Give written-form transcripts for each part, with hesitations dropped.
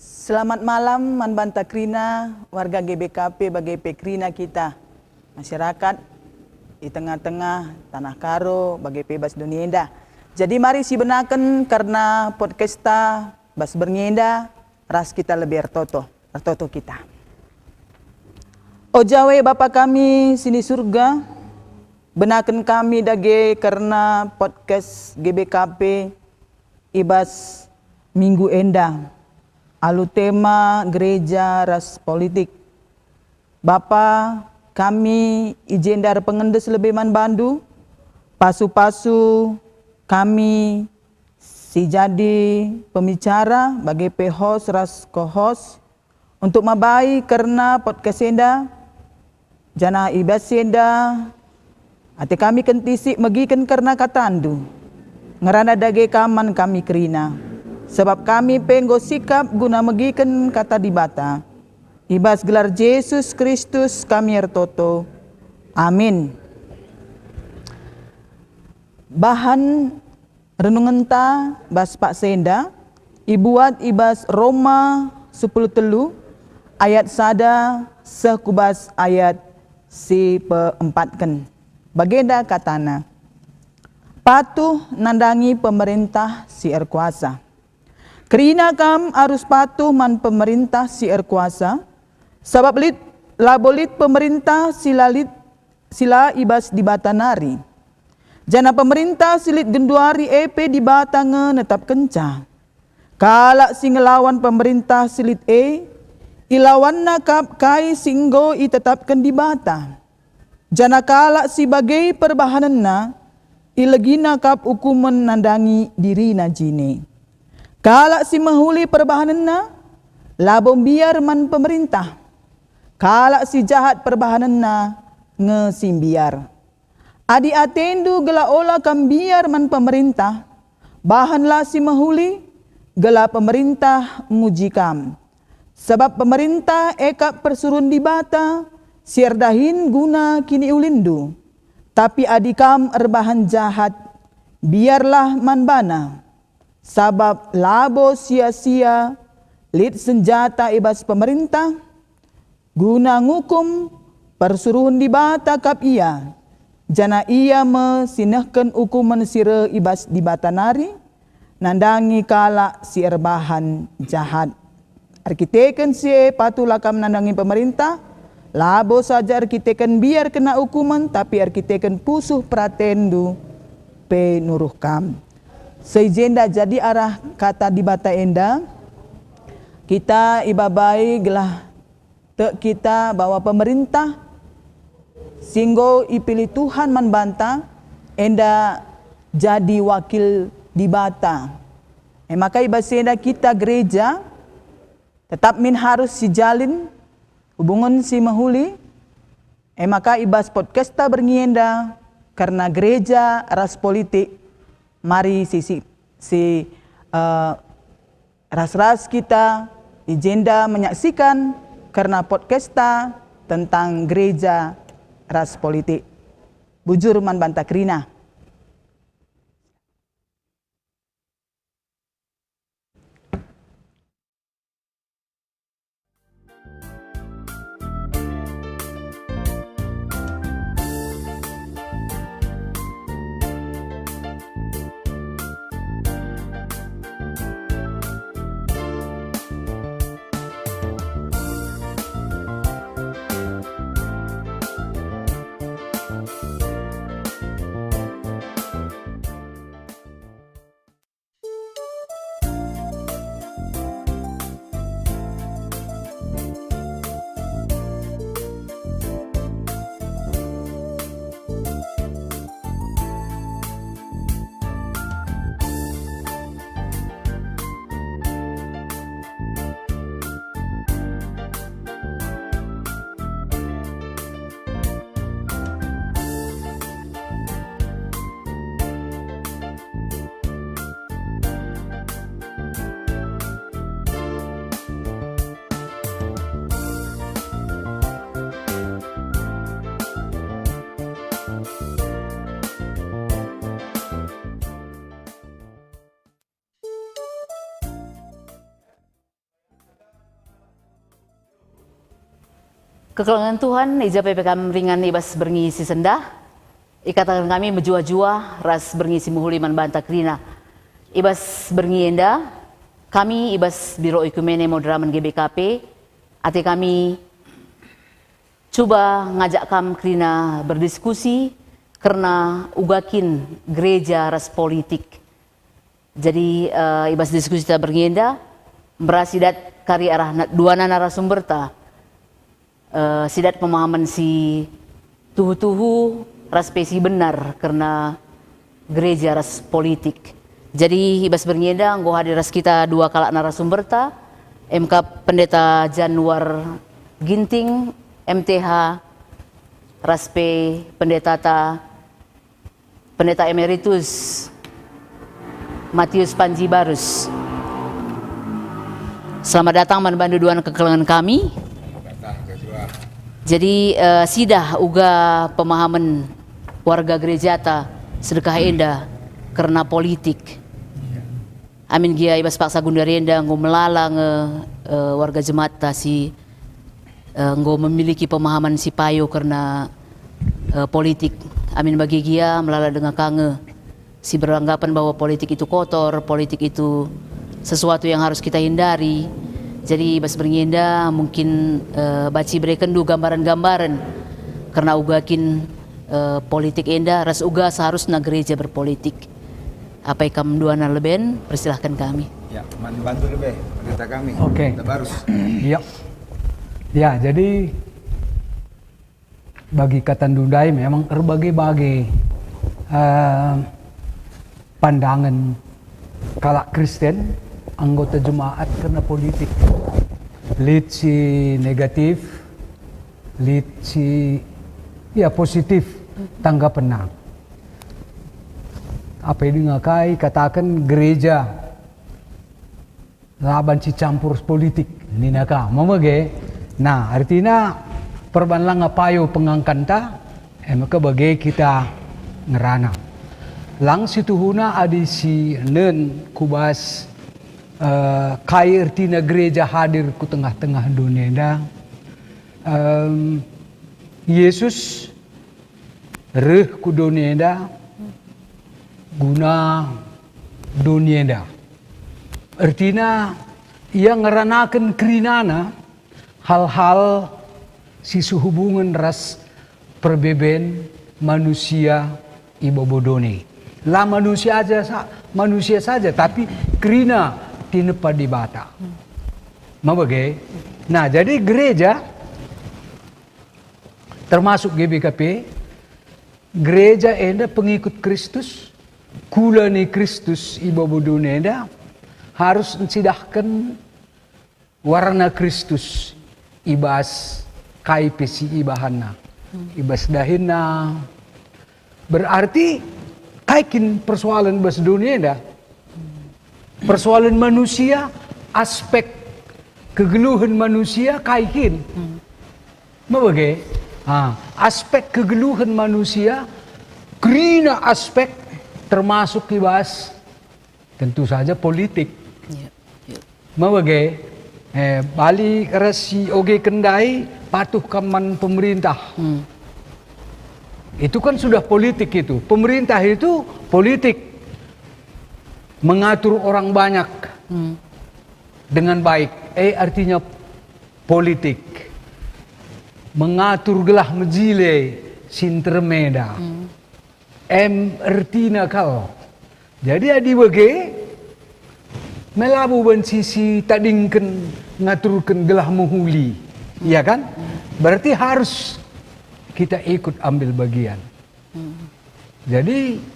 Selamat malam Manbanta Krina, warga GBKP bagi Krina kita. Masyarakat di tengah-tengah Tanah Karo bagi bebas Dunienda. Jadi mari si benakan karena podcasta bas bernyenda ras kita lebih ertoto kita. O Jawe Bapa kami sini surga, benakan kami dage karena podcast GBKP ibas Minggu Enda. Alu tema gereja ras politik. Bapa kami ijendar pengendes lebih man bandu. Pasu-pasu kami si jadi pembicara bagi host ras co-host untuk mabai karena podcast enda jana ibas enda ate kami kentisik megiken karena katandu ngerana dage kaman kami kerina. Sebab kami penggo sikap guna megiken kata dibata. Ibas gelar Yesus Kristus kami ertoto. Amin. Bahan renungan ta bas Pak Senda. Ibuat ibas Roma 10 telu. Ayat sada sekubas ayat si peempatken. Bagenda katana. Patuh nandangi pemerintah si erkuasa. Kerina kam harus patuh man pemerintah si erkuasa, sebab labolit pemerintah sila ibas di batanari. Jana pemerintah silit genduari EP di batange netap kenca. Kalak si ngelawan pemerintah silit ilawan nakap kai singgo itetapkan di bata. Jana kalak si bagai perbahanan na, ilegina kap hukuman nandangi diri na jine. Kalak si mahuli perbahanan na, labong biar man pemerintah. Kalak si jahat perbahanan na, ngesimbiar. Adi atendu gela ola kam biar man pemerintah, bahanlah si mahuli, gela pemerintah mujikam. Sebab pemerintah ekap persurun di bata, sierdahin guna kini ulindu. Tapi adikam erbahan jahat, biarlah man bana. Sabab labo sia-sia lit senjata ibas pemerintah guna ngukum persuruhan di bata kap ia jana ia mesinahkan hukuman sire ibas di batanari nandangi kala si erbahan jahat arkiteken si patulah kam nandangi pemerintah labo saja arkiteken biar kena hukuman tapi arkiteken pusuh pratendu penuruh kam. Seijenda jadi arah kata di bata enda kita ibabai gelah te kita bahwa pemerintah singgo ipilih Tuhan manbanta enda jadi wakil di bata. Maka ibasenda kita gereja tetap min harus sijalin hubungan si mahuli. Maka ibas podcasta bernienda karena gereja ras politik. Mari ras-ras kita ijenda menyaksikan karena podcasta tentang gereja ras politik. Bujur Manbanta Krina. Kekelangan Tuhan, ija PPKM ringan ibas berngisi sendah, ikatan kami menjua-jua, ras berngisi muhuliman banta krina. Ibas berngiyenda, kami ibas Biro Ekumene Moderaman GBKP, ate kami coba ngajak kam krina berdiskusi karena ugakin gereja ras politik. Jadi ibas diskusi kita berngiyenda, berasidat kari arah dua narasumber ta. Sidat pemahaman si tuhu-tuhu ras pesi benar karena gereja ras politik. Jadi ibas berngiyenda nggo hadir ras kita dua kalak narasumber ta, MK Pendeta Januar Ginting, MTH Raspe Pendeta Emeritus Matius Panji Barus. Selamat datang manbandu duan kekelangan kami. Jadi sidah uga pemahaman warga gereja ta sedekah enda karena politik. Amin gia ibas paksa gundarenda nggo melala warga jemaat ta si nggo memiliki pemahaman si payo karena politik. Amin bagi gia melala dengan kange si beranggapan bahwa politik itu kotor, politik itu sesuatu yang harus kita hindari. Jadi bas berngiyenda mungkin baci berikan du gambaran-gambaran karena ugakin politik enda ras uga seharusnya gereja berpolitik. Apa yang kamu dua leben, persilahkan kami. Ya, bantu lebih pendeta kami. Oke. Barus. Iya. Ya, jadi bagi katan Dundai memang berbagai-bagai pandangan kalak Kristen anggota jemaat karena politik. Lead si negatif, lead si ya positif tanggapan. Apa yang ngakai katakan gereja laban si campur politik ini naka mamage. Nah artinya perbanlang ngapayo pengangkanta maka bagi kita ngerana lang situhuna adi si nen kubas kai artinya gereja hadir ku tengah-tengah dunia dah. Yesus reh ku dunia dah guna dunia dah. Artinya ia ngeranakan kerinana hal-hal sisu hubungan ras perbeben manusia ibobodone. Lah manusia saja tapi kerina tinepa di bata. Mabage. Nah, jadi gereja termasuk GBKP gereja enda pengikut Kristus, kula ni Kristus ibobodone enda harus mensidahkan warna Kristus ibas kai pesi ibahana. Ibas dahina. Berarti kaikin persoalan bas dunia dah. Persoalan manusia, aspek kegeluhan manusia kaikin. Mabage? Aspek kegeluhan manusia, kerina aspek termasuk ibas tentu saja politik. Mabage? Bali resi oge kendai patuh kaman pemerintah. Itu kan sudah politik itu. Pemerintah itu politik. Mengatur orang banyak dengan baik. Artinya politik. Mengatur gelah mejile sintermeda. Artinya kau. Jadi adi bage melabu ban sisi tadingken ngaturkan gelah muhuli. Iya kan? Berarti harus kita ikut ambil bagian. Jadi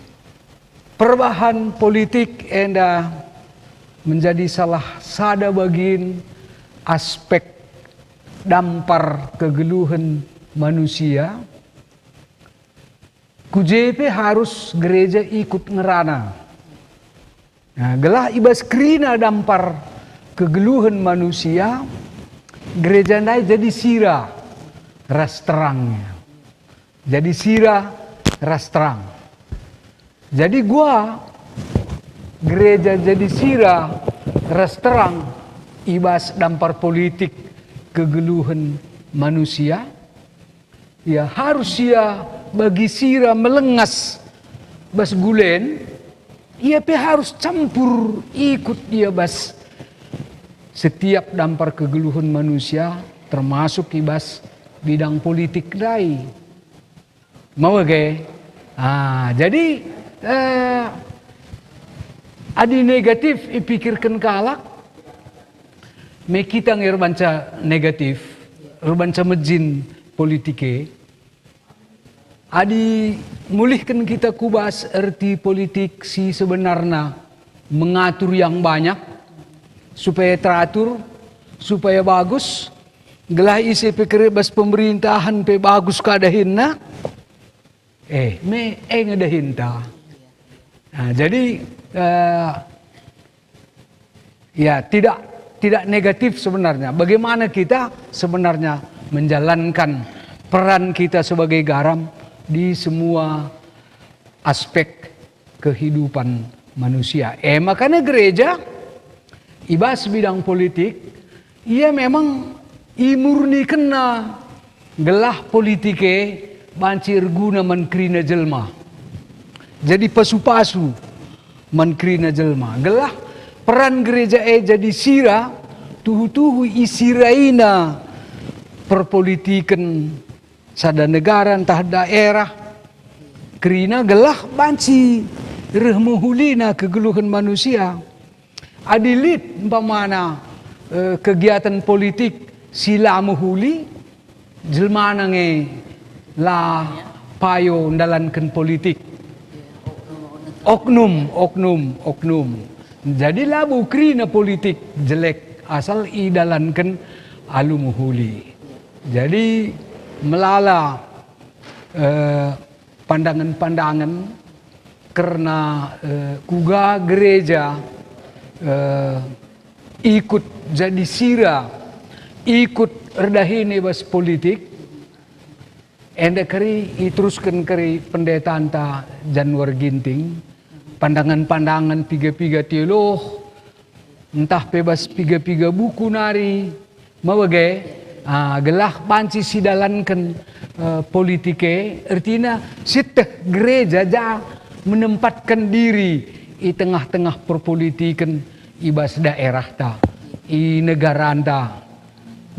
perubahan politik enda menjadi salah sada bagian aspek dampar kegeluhan manusia. KJP harus gereja ikut ngerana. Nah, gelah ibas kerina dampar kegeluhan manusia, gereja naik jadi sirah ras terangnya. Jadi sirah ras terang. Jadi gua gereja jadi sirah ras terang ibas dampar politik kegeluhan manusia. ya harus ia bagi sira melengas bas gulen, ia pe harus campur ikut dia bas setiap dampar kegeluhan manusia, termasuk ibas bidang politik dai. Mau ge? Jadi adi negatif ipikirkan kalak, me kita ngerbanca negatif, ngerbanca mejin politike, adi mulihkan kita kubas arti politik si sebenarnya mengatur yang banyak supaya teratur, supaya bagus, gelah isi pikir bas pemerintahan pe bagus kadahinna, ngadahinta. Nah, jadi ya tidak negatif sebenarnya. Bagaimana kita sebenarnya menjalankan peran kita sebagai garam di semua aspek kehidupan manusia. Makanya gereja ibas bidang politik, ia memang imurni kena gelah politike bancir guna menkrina jelma. Jadi pasu-pasu menkrina jelma. Gelah peran gereja jadi sira tuhu-tuhu isiraina perpolitikan sada negara entah daerah kerina gelah banci rehmuhulina kegeluhan manusia. Adilit umpamana kegiatan politik sila muhuli jelma nange la payo ndalankan politik oknum jadi labu krina politik jelek asal idalankan alu muhuli. Jadi melala pandangan-pandangan karena kuga gereja ikut jadi sira, ikut redahini bas politik, enda kari iteruskan kari pendeta anta Januar Ginting, pandangan-pandangan piga-piga teolog, entah bebas piga-piga buku nari, mawage, gelah banci sidalankan politike, artinya siteh gereja ja menempatkan diri di tengah-tengah perpolitikan ibas daerah ta, i negara anta,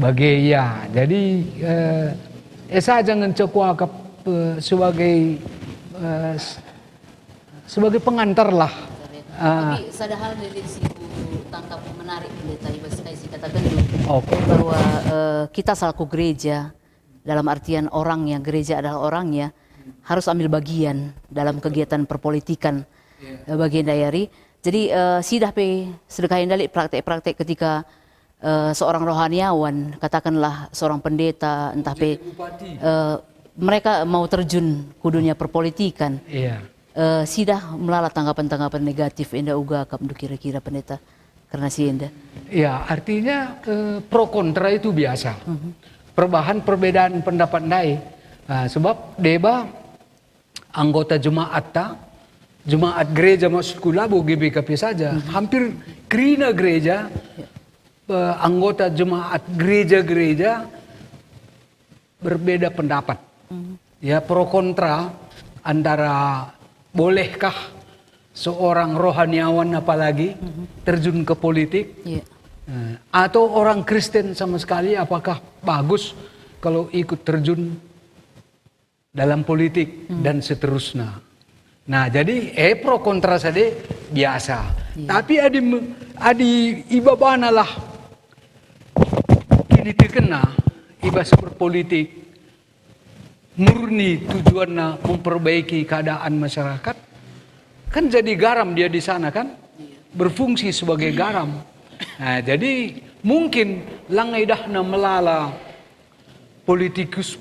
bagai ya. Jadi esa jangan cekuakap sebagai pengantar lah. Tapi ada hal dari si tangkap menarik pendeta ibas kaisi katakan dulu bahwa kita selaku gereja dalam artian orangnya, gereja adalah orangnya harus ambil bagian dalam kegiatan perpolitikan bagian dayari. Jadi sidah pe sedekah indalik praktek-praktek ketika seorang rohaniawan, katakanlah seorang pendeta, entah pe mereka mau terjun ke dunia perpolitikan. Sidah melala tanggapan-tanggapan negatif enda uga kapdu kira-kira pendeta karena si enda. Ya, artinya pro kontra itu biasa. Perbedaan pendapat dai. Sebab deba anggota jemaat gereja maksudku labu GBKP saja, hampir kerina gereja, anggota jemaat gereja-gereja berbeda pendapat. Ya, pro kontra antara bolehkah seorang rohaniawan apalagi terjun ke politik, atau orang Kristen sama sekali apakah bagus kalau ikut terjun dalam politik dan seterusnya. Nah, jadi pro kontra saja biasa. Tapi adi ibabana lah kini terkena ibas berpolitik murni tujuannya memperbaiki keadaan masyarakat, kan jadi garam dia di sana kan, berfungsi sebagai garam. Nah, jadi mungkin langai dahna melala politikus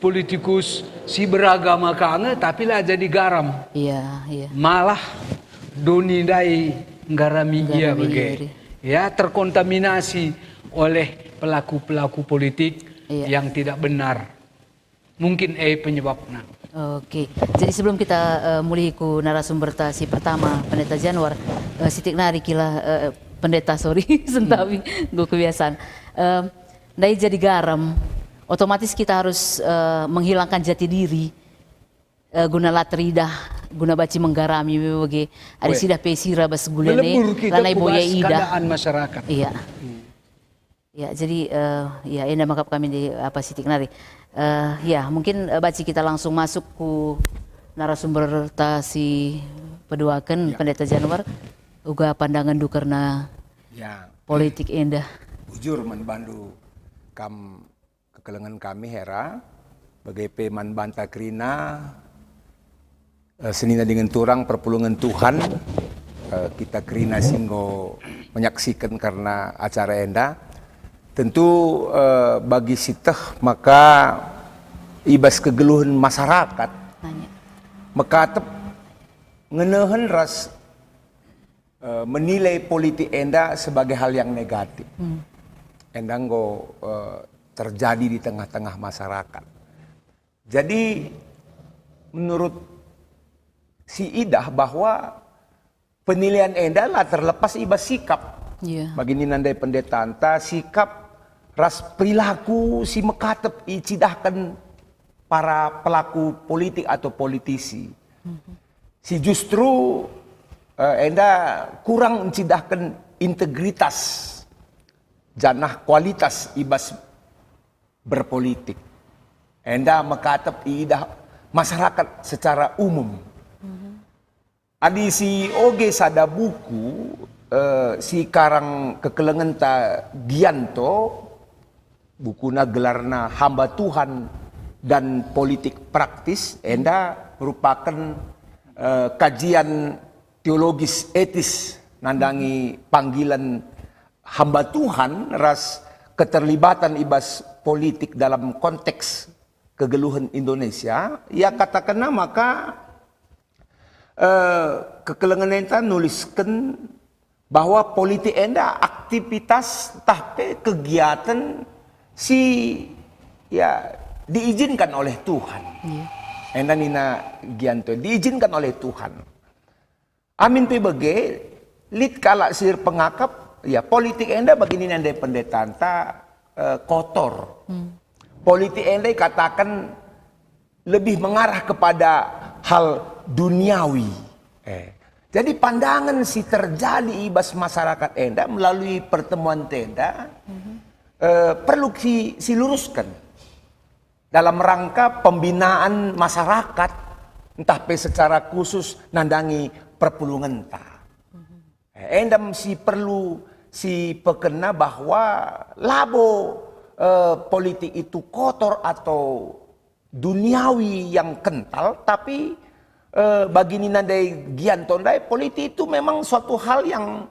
si beragama kange tapi lah jadi garam. Iya. Malah doni dai garami ia bagai. Ya, terkontaminasi oleh pelaku-pelaku politik yang tidak benar. Mungkin penyebabnya. Oke, jadi sebelum kita mulai ku narasumber si pertama pendeta Januar, sitik nari kila pendeta sentawi gue kebiasaan. Dai jadi garam, otomatis kita harus menghilangkan jati diri guna latridah guna baci menggarami bagi ada sidah pesira bas gulene Melebur kita lalai boya kubas ida. keadaan masyarakat. Iya. Ya, jadi ya ini makap kami di apa sitik nari. Ya, mungkin baci kita langsung masuk ku narasumber si peduakan Pendeta Januar uga pandangan du karena Ya, politik endah. bujur manbandu kekelengan kami hera bagai man banta krina senina dengan turang perpulungan Tuhan kita krina singgo menyaksikan karena acara enda tentu bagi siteh maka ibas kegeluhan masyarakat Nanya. mekatep ngenehen ras menilai politik enda sebagai hal yang negatif. Enda nggo terjadi di tengah-tengah masyarakat. Jadi menurut si Idah bahwa penilaian enda lah terlepas ibas sikap. Iya. Bagi Ninandai Pendeta anta sikap ras perilaku si mekatep icidahkan para pelaku politik atau politisi. Si justru enda kurang mencidahkan integritas janah kualitas ibas berpolitik. Enda mekatep idah masyarakat secara umum. Adi si oge sada buku si karang kekelengan ta Gianto bukuna gelarna Hamba Tuhan dan Politik Praktis enda merupakan kajian teologis etis nandangi panggilan hamba Tuhan ras keterlibatan ibas politik dalam konteks kegeluhan Indonesia ya katakanlah maka kekelengan enta nuliskan bahwa politik enda aktivitas tapi kegiatan si ya diizinkan oleh Tuhan. Enda nina Gianto diizinkan oleh Tuhan. Amin PBG, lit kala sir pengakap, ya politik enda begini nandai pendeta anta kotor. Politik enda katakan lebih mengarah kepada hal duniawi. Jadi pandangan si terjadi ibas masyarakat enda melalui pertemuan tenda perlu si luruskan dalam rangka pembinaan masyarakat entah secara khusus nandangi perpulungan ta. Endam si perlu si pekena bahwa labo politik itu kotor atau duniawi yang kental, tapi bagi Ninandai Giantondai politik itu memang suatu hal yang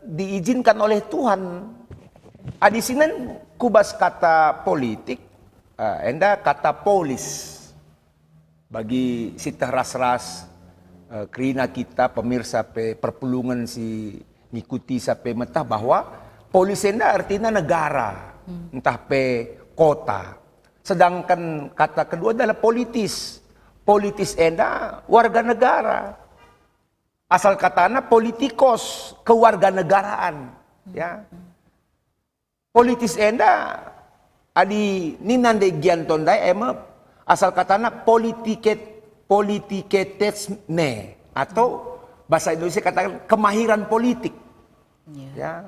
diizinkan oleh Tuhan. Di sini kubas kata politik, enda kata polis. Bagi sitah ras-ras kerina kita pemirsa perpulungan si ngikuti sampai metah bahwa polis enda artinya negara, entah kota. Sedangkan kata kedua adalah politis. Politis enda warga negara. Asal katanya politikos, kewarganegaraan, ya. Politis enda adi ninande giantondai asal katanya politiketesne atau bahasa Indonesia katakan kemahiran politik. Ya.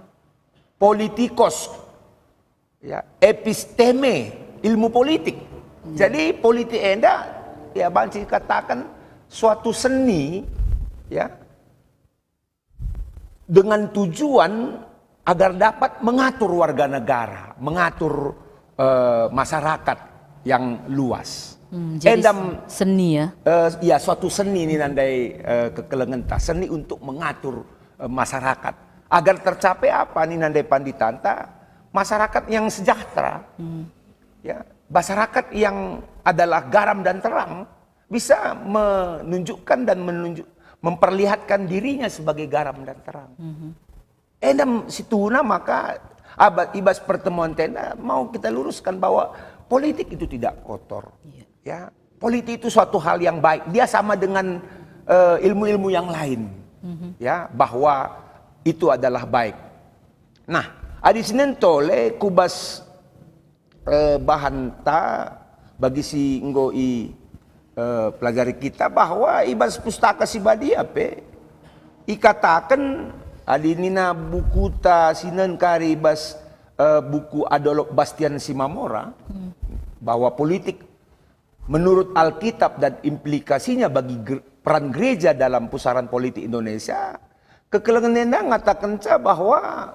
Politikos. Ya, episteme, ilmu politik. Jadi politik enda ya banci katakan suatu seni ya dengan tujuan agar dapat mengatur warga negara, mengatur masyarakat yang luas. Jadi seni ya? Ya suatu seni ini nandai kekelengan seni untuk mengatur masyarakat agar tercapai apa nih nandai panditanta masyarakat yang sejahtera, ya masyarakat yang adalah garam dan terang bisa menunjukkan dan memperlihatkan dirinya sebagai garam dan terang. Endam situna maka abad ibas pertemuan tenda mau kita luruskan bahwa politik itu tidak kotor. Ya, politik itu suatu hal yang baik. Dia sama dengan ilmu-ilmu yang lain. Ya, bahwa itu adalah baik. Nah, adi sinen tole kubas bahan ta bagi si nggoi pelajari kita bahwa ibas pustaka si badia pe ikatakan adinina buku ta sinan kari ibas buku Adolf Bastian Simamora bahwa politik menurut Alkitab dan implikasinya bagi peran gereja dalam pusaran politik Indonesia, kekelengan nenda ngatakan bahwa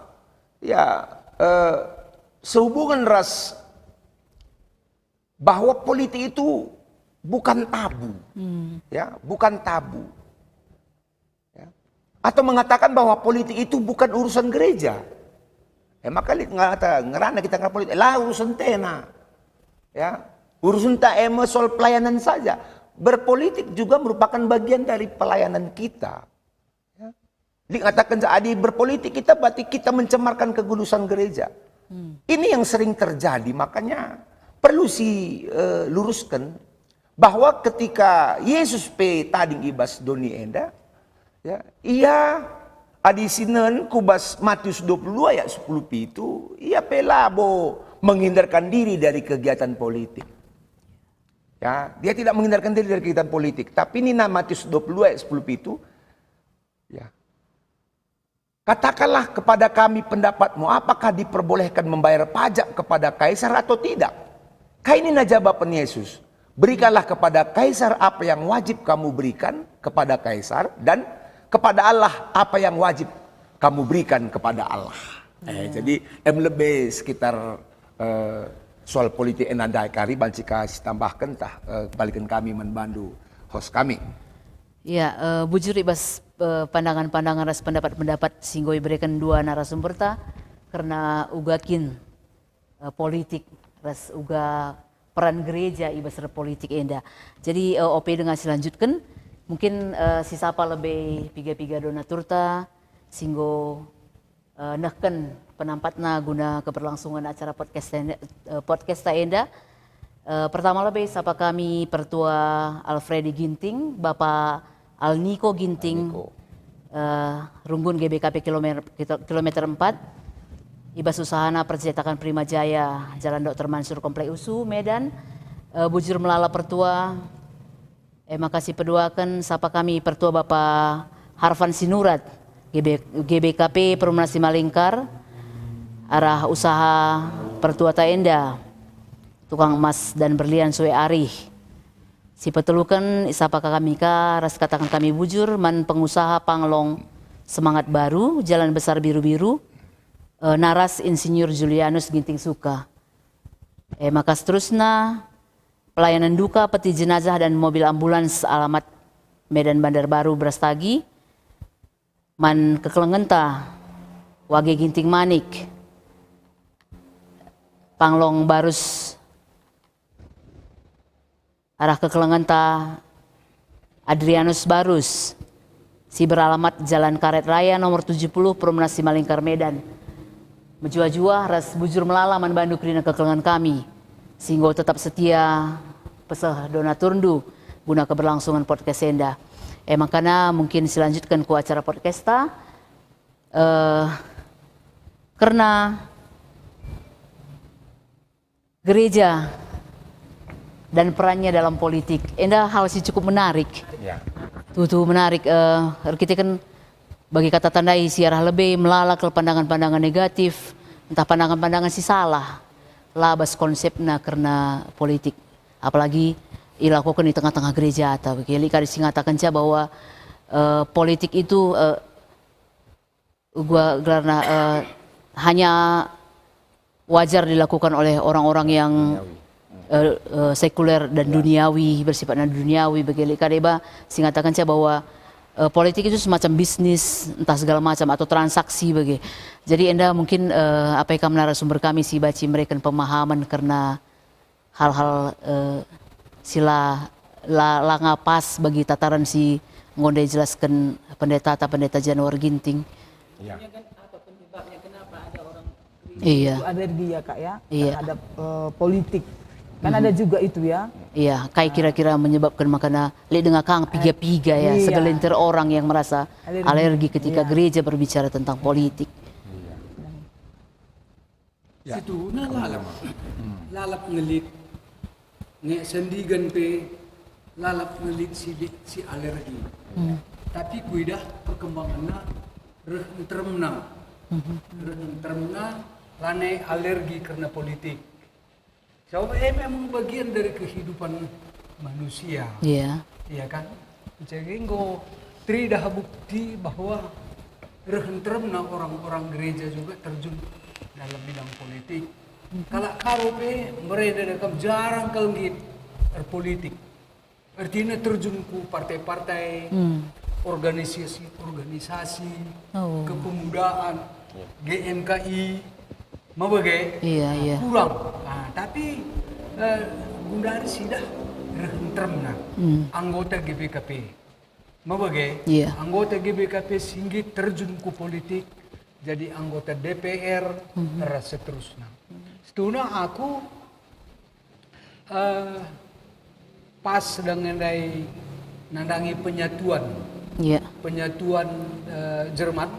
ya sehubungan ras bahwa politik itu bukan tabu, ya bukan tabu, ya. Atau mengatakan bahwa politik itu bukan urusan gereja. Maka ngerana kita nggak politik, lah urusan tena, ya. Urusan tak soal pelayanan saja. Berpolitik juga merupakan bagian dari pelayanan kita. Ya. Dikatakan adi berpolitik kita berarti kita mencemarkan kekudusan gereja. Ini yang sering terjadi, makanya perlu luruskan bahwa ketika Yesus pe tading ibas doni enda, ya, ia adi sinan kubas Matius 22 ayat 10 itu, ia pelabo menghindarkan diri dari kegiatan politik. Ya, dia tidak menghindarkan diri dari kegiatan politik. Tapi ini Matius 22 ayat 10 itu, ya. Katakanlah kepada kami pendapatmu, apakah diperbolehkan membayar pajak kepada kaisar atau tidak? Kaini jawaban Yesus. Berikanlah kepada kaisar apa yang wajib kamu berikan kepada kaisar, dan kepada Allah apa yang wajib kamu berikan kepada Allah. Jadi lebih sekitar soal politik enandai kari bancika tambahkan balikan kami membantu host kami. Ya, bujur ibas pandangan-pandangan ras pendapat-pendapat singgoi berikan dua narasumber ta karena ugakin politik ras uga peran gereja ibas politik enda. Jadi OP dengan selanjutkan mungkin sisapa lebih piga-piga donatur ta singgo nahkan penampatna guna keberlangsungan acara podcast enda. Pertama lebih sapa kami Pertua Alfredi Ginting, Bapak Alniko Ginting, Runggun GBKP kilometer 4, Ibas Usahana Percetakan Prima Jaya, Jalan Dr. Mansur Komplek USU, Medan, Bujur Melala Pertua, makasih peduakan sapa kami Pertua Bapak Harfan Sinurat, GBKP Perumahan Simalingkar, arah usaha Pertua Taenda, Tukang Emas dan Berlian Sue Arih. Si petelukan sapa kami ras katakan kami bujur man pengusaha Panglong Semangat Baru, Jalan Besar Biru-Biru, Naras Insinyur Julianus Ginting Suka. Maka seterusnya pelayanan duka peti jenazah dan mobil ambulans alamat Medan Bandar Baru Brastagi, man kekelengenta Wage Ginting Manik, Panglong Barus arah kekelengenta Adrianus Barus, si beralamat Jalan Karet Raya nomor 70 Perumahan Simalingkar Medan. Menjua-jua ras bujur melala man bandu krina kekelengan kami, sehingga tetap setia pesah donaturdu guna keberlangsungan podcast enda. Makanya mungkin selanjutkan ku acara podcasta karena gereja dan perannya dalam politik. Enda hal sih cukup menarik. Ya. Tuh menarik. Kita kan bagi kata tandai siarah lebih melalak ke pandangan-pandangan negatif, entah pandangan-pandangan si salah. Labas konsepnya karena politik. Apalagi dilakukan di tengah-tengah gereja atau begini. Kali ngatakan saya bahwa politik itu karena hanya wajar dilakukan oleh orang-orang yang sekuler dan duniawi, bersifat duniawi begini. Kadeba singatakan saya bahwa politik itu semacam bisnis, entah segala macam atau transaksi bagi. Jadi Anda mungkin apa yang narasumber kami si baci mereka pemahaman karena hal-hal sila langapas bagi tataran si ngonde jelaskan pendeta Januar Ginting. Ya. Apa penyebabnya kenapa ada orang Iya. alergi ya Kak ya Iya. terhadap politik. Kan ada juga itu ya. Iya, kayak kira-kira menyebabkan makanya lihat dengan kang piga-piga ya, Iya. segelintir orang yang merasa alergi ketika Iya. gereja berbicara tentang politik. Ya. Situ na lalap ngelit nge sendigan pe lalap ngelit si alergi. Tapi kuidah perkembangannya teremna lanai alergi karena politik. Coba memang bagian dari kehidupan manusia. Iya. Iya kan? Jadi engko dah bukti bahwa teremna orang-orang gereja juga terjun dalam bidang politik. Kalau karope mereka dekam jarang kelengit berpolitik. Artinya terjun ku partai-partai, organisasi, Oh. kepemudaan, GMKI, mau bagai Iya. kurang. Nah, tapi Gundari sudah teremna anggota GBKP. Mau bagai Iya. anggota GBKP singgih terjun ku politik, jadi anggota DPR, dan seterusnya. Setelah aku pas dengan nandangi penyatuan Iya. Jerman,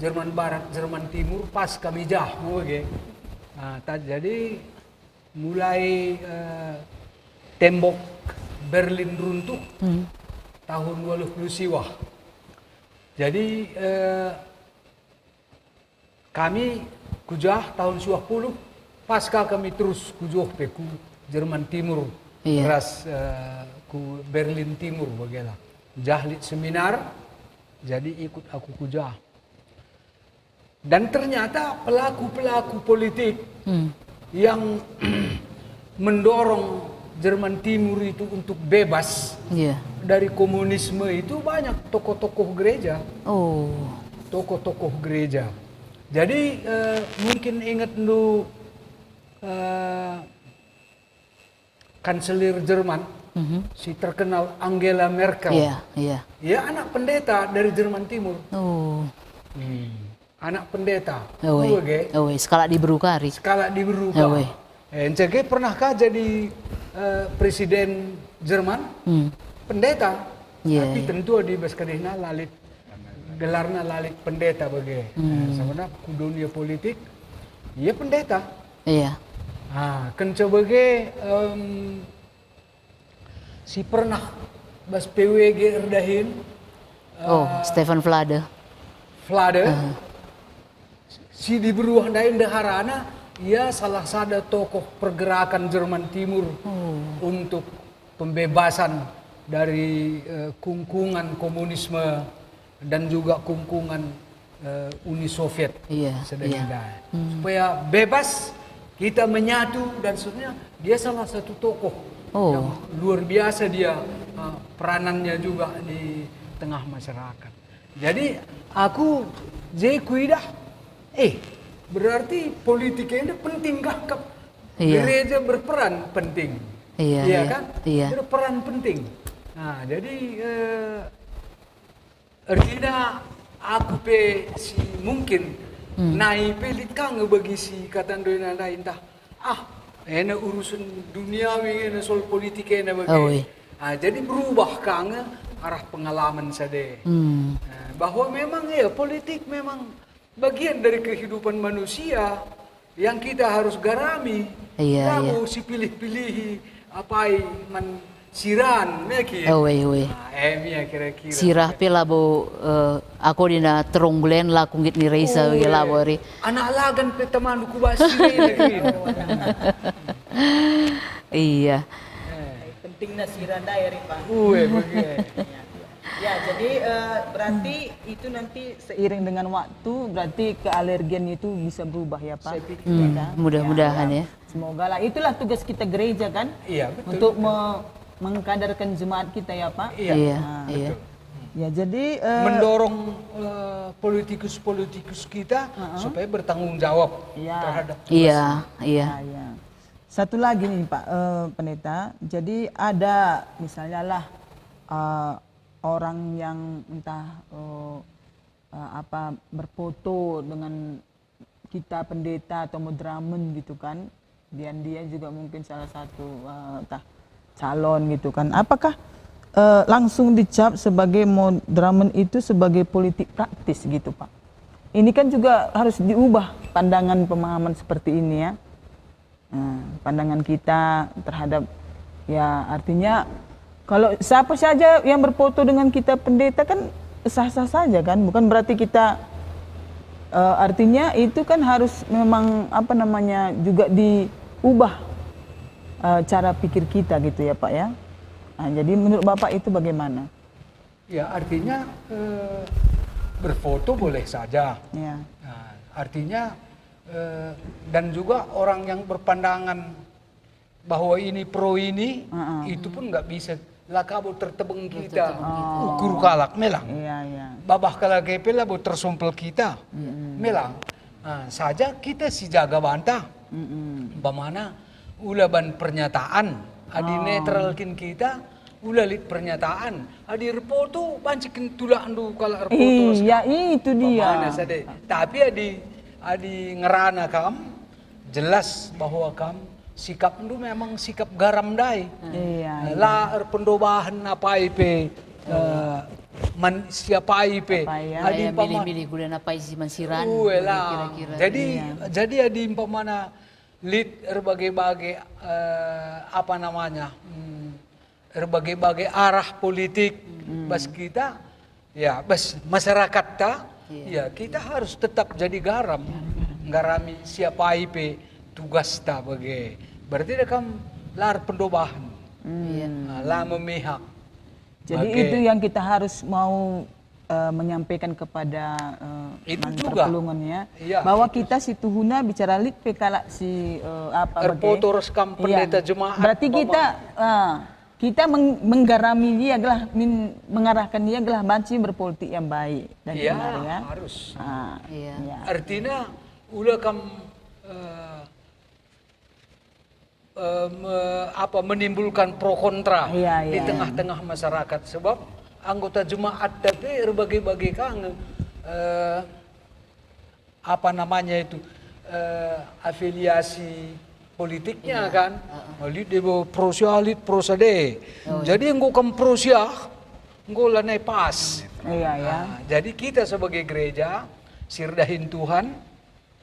Jerman Barat, Jerman Timur, pas kami mau bagai. Nah, jadi mulai tembok Berlin runtuh tahun 20 siwah. Jadi kami kujah tahun 20 pasca kami terus kujuh peku Jerman Timur, Iya. ras ku Berlin Timur bagaimana. Jahlit seminar, jadi ikut aku kujah. Dan ternyata pelaku-pelaku politik yang mendorong Jerman Timur itu untuk bebas Iya. dari komunisme itu banyak tokoh-tokoh gereja, Oh. tokoh-tokoh gereja. Jadi mungkin ingat dulu kanselir Jerman, si terkenal Angela Merkel. Iya. Ya anak pendeta dari Jerman Timur. Oh. Anak pendeta. Oh. Oke. Oh. Skala di Berukari. Skala di Berupa. Oh. Encege pernahkah jadi presiden Jerman? Pendeta. Iya, Tapi iya. tentu di Baskadehna lalit gelarna lalit pendeta bagi. Sebenarnya ku dunia politik, ia pendeta. Iya. Kan coba si pernah bas PWG erdahin. Oh, Stefan Vlade. Si di beruah dain daharana, ia salah satu tokoh pergerakan Jerman Timur untuk pembebasan dari kungkungan komunisme dan juga kungkungan Uni Soviet. Iya. Supaya bebas, kita menyatu dan sebenarnya dia salah satu tokoh yang luar biasa dia peranannya juga di tengah masyarakat. Jadi aku kuidah, berarti politiknya penting kah? Iya. Gereja berperan penting. Iya, Kan? Iya. Berperan penting. Nah, jadi artinya aku si mungkin naik pelit kang bagi si katan doina entah enak urusan duniawi enak soal politik enak bagi. Jadi berubah kang arah pengalaman sade. Bahwa memang politik memang bagian dari kehidupan manusia yang kita harus garami. Kamu si pilih-pilih apa man siran meki. Ya kira-kira. Sirah pela bo aku dina teronglen la kungit ni Reisa we labori. Anak lagan pe teman ku basi lagi. Iya. Pentingnya siran daerah Pak. Ya, jadi berarti itu nanti seiring dengan waktu berarti kealergian itu bisa berubah ya Pak. Ya, kan? Mudah-mudahan ya. Semoga lah. Itulah tugas kita gereja kan. Iya, betul. Untuk mengkadarkan jemaat kita ya Pak. Iya. Betul. Ya, jadi mendorong politikus-politikus kita supaya bertanggung jawab terhadap tugas. Iya. Ya. Satu lagi nih Pak Pendeta. Jadi ada misalnya lah orang yang entah berfoto dengan kita pendeta atau mudramen gitu kan, dan dia juga mungkin salah satu calon gitu kan. Apakah langsung dicap sebagai mudramen itu sebagai politik praktis gitu Pak? Ini kan juga harus diubah pandangan pemahaman seperti ini ya. Pandangan kita terhadap ya artinya kalau siapa saja yang berfoto dengan kita pendeta kan sah-sah saja kan, bukan berarti kita artinya itu kan harus memang apa namanya juga diubah cara pikir kita gitu ya Pak ya. Jadi menurut Bapak itu bagaimana? Ya artinya berfoto boleh saja. Ya. Nah, artinya dan juga orang yang berpandangan bahwa ini pro ini itu pun nggak bisa lakabo tertebeng kita ukur kalak melang. Iya, iya. Babah kala kepela bo tersumpel kita melang. Nah, saja kita si jaga bantah. Bagaimana ulaban pernyataan adi netralkin kita ulalit pernyataan adi repoto pancikin tulaan du kala repoto. Iya, itu dia. Bagaimana sade. Tapi adi ngerana kam jelas bahwa kam sikap itu memang sikap garam dai. Iya. La pendobahan apa IP siapa IP. Adi milih-milih gulen apa isi mansiran. Kira-kira. Jadi adi umpamana lead berbagai-bagai apa namanya? Berbagai-bagai arah politik bas kita ya bas masyarakat ta ya kita harus tetap jadi garam. Garami siapa IP tugas ta bagai. Berarti dia kan lar pendobahan, lah memihak. Jadi itu yang kita harus mau menyampaikan kepada perpelungannya, bahwa kita si Tuhuna bicara lit pekala si apa bagai. Rekam pendeta jemaat. Berarti kita menggarami dia adalah mengarahkan dia adalah banci berpolitik yang baik dan benar ya. Harus. Artinya ulah kam menimbulkan pro kontra di tengah-tengah masyarakat sebab anggota jemaat tapi berbagai-bagai kan apa namanya itu afiliasi politiknya kan alit debo prosialit prosade jadi engkau kam prosiah engkau lanai pas jadi kita sebagai gereja sirdahin Tuhan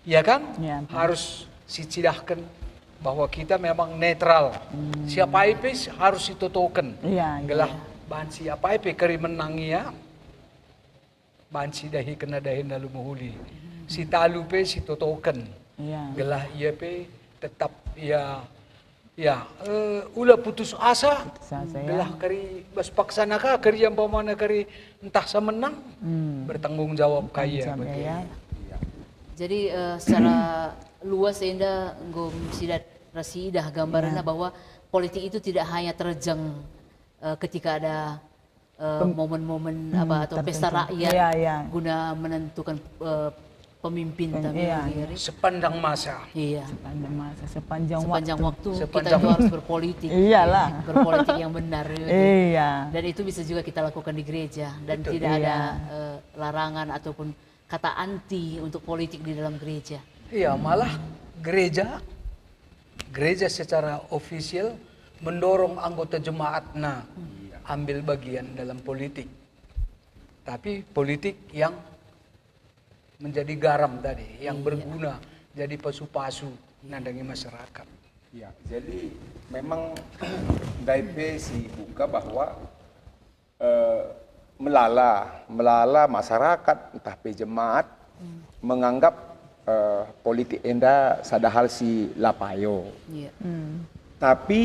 ya kan harus sicidahkan bahwa kita memang netral. Siapa IP harus ditotokan. Gelah bahan siapa IP keri menangi ya. Bahan si dahi kena dahi lalu muhuli. Si talupe si totokan. Gelah iya pe tetap ulah putus asa. Gelah keri bas paksanaka keri yang pamana keri entah semenang bertanggung jawab kaya begitu. Jadi secara luas Enda ngom sidat rasidah gambarannya bahwa politik itu tidak hanya terjang ketika ada momen-momen atau pesta rakyat guna menentukan pemimpin sepanjang masa. Sepanjang waktu kita juga harus berpolitik. Berpolitik yang benar. Dan itu bisa juga kita lakukan di gereja dan tidak ada larangan ataupun kata anti untuk politik di dalam gereja. Iya, malah gereja secara ofisial mendorong anggota jemaatnya ambil bagian dalam politik. Tapi politik yang menjadi garam tadi, yang berguna jadi pasu-pasu nandangi masyarakat. Ya, jadi memang DAIP si buka bahwa melala masyarakat entah jemaat menganggap politik enda sadahal si lapayo. Tapi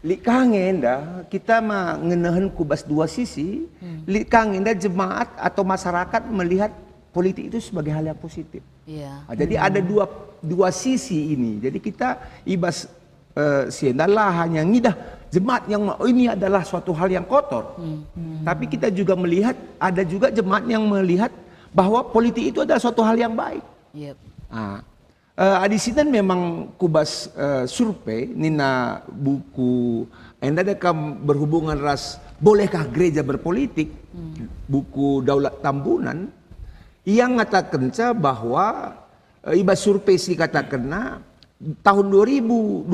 likang enda kita mengenahan kubas dua sisi. Likang enda jemaat atau masyarakat melihat politik itu sebagai hal yang positif. Jadi ada dua sisi ini. Jadi kita ibas siendalah hanya ngidah jemaat yang ini adalah suatu hal yang kotor. Tapi kita juga melihat ada juga jemaat yang melihat bahwa politik itu adalah suatu hal yang baik. Di sini memang kubas survei nina buku enda dekam berhubungan ras bolehkah gereja berpolitik buku Daulat Tambunan yang ngatakan bahwa ibas survei si katakan tahun 2022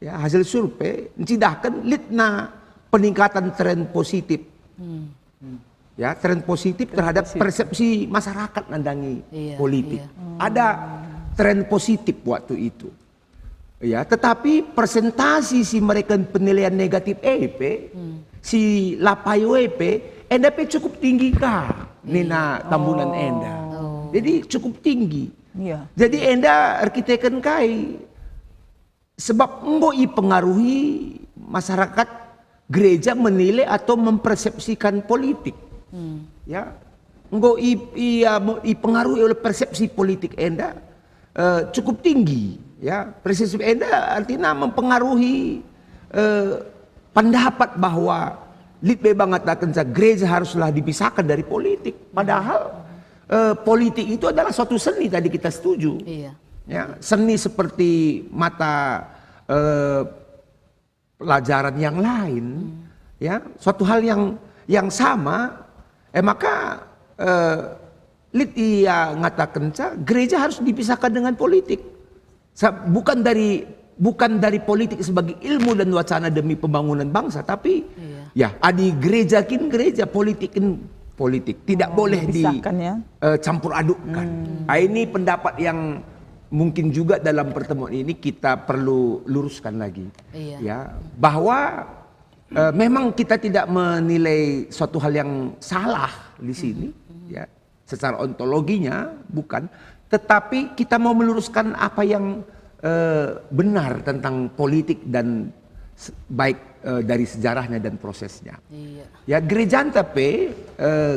ya hasil survei mencidahkan litna peningkatan tren positif Ya, tren positif terhadap persepsi masyarakat nandangi Iya, politik. iya. Ada tren positif waktu itu. Ya, tetapi presentasi si mereka penilaian negatif EP, si lapayo EP, NDP cukup tinggi kah? Nina Tambunan Enda. Jadi cukup tinggi. Iya. Jadi enda arkiteken kai sebab mboi pengaruhi masyarakat gereja menilai atau mempersepsikan politik. Ya, pengaruhi oleh persepsi politik enda cukup tinggi. Ya, persepsi enda artinya mempengaruhi pendapat bahwa Litbe mengatakan gereja haruslah dipisahkan dari politik. Padahal politik itu adalah suatu seni, tadi kita setuju. Iya. Ya, seni seperti mata pelajaran yang lain, ya, suatu hal yang sama. Maka ia ngatakan gereja harus dipisahkan dengan politik. Bukan dari politik sebagai ilmu dan wacana demi pembangunan bangsa, tapi ya adi gereja politik tidak boleh dipisahkan, ya. Campur adukkan. Ini pendapat yang mungkin juga dalam pertemuan ini kita perlu luruskan lagi. Iya. Ya, bahwa memang kita tidak menilai suatu hal yang salah di sini, ya, secara ontologinya bukan, tetapi kita mau meluruskan apa yang benar tentang politik dan baik dari sejarahnya dan prosesnya. Iya. Ya, gereja Antape,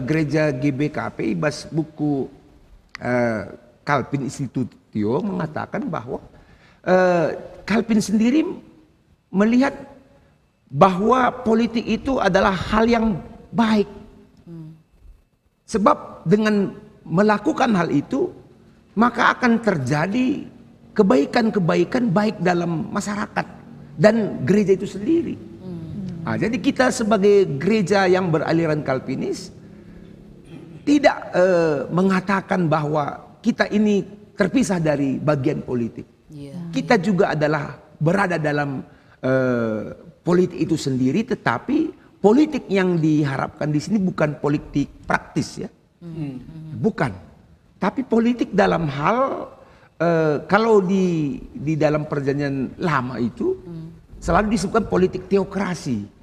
gereja GBKP, ibas buku Calvin Institutio mengatakan bahwa Calvin sendiri melihat bahwa politik itu adalah hal yang baik. Sebab dengan melakukan hal itu, maka akan terjadi kebaikan-kebaikan baik dalam masyarakat dan gereja itu sendiri. Jadi kita sebagai gereja yang beraliran Calvinis tidak mengatakan bahwa kita ini terpisah dari bagian politik. Kita juga adalah berada dalam politik itu sendiri, tetapi politik yang diharapkan di sini bukan politik praktis, ya, bukan. Tapi politik dalam hal kalau di dalam perjanjian lama itu selalu disebutkan politik teokrasi.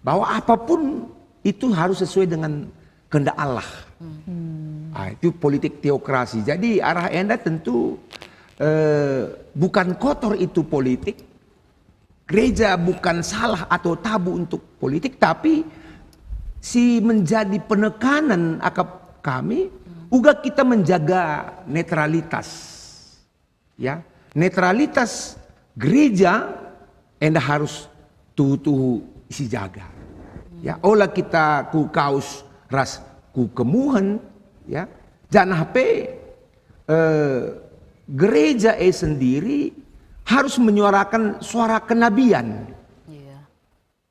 Bahwa apapun itu harus sesuai dengan kehendak Allah. Itu politik teokrasi. Jadi arah enda tentu bukan kotor itu politik. Gereja bukan salah atau tabu untuk politik, tapi si menjadi penekanan akap kami, juga kita menjaga netralitas. Ya, netralitas gereja enda harus tuh isi jaga. Ya, olah kita ku kaus ras ku kemuhan, ya. Jangan HP gereja sendiri harus menyuarakan suara kenabian.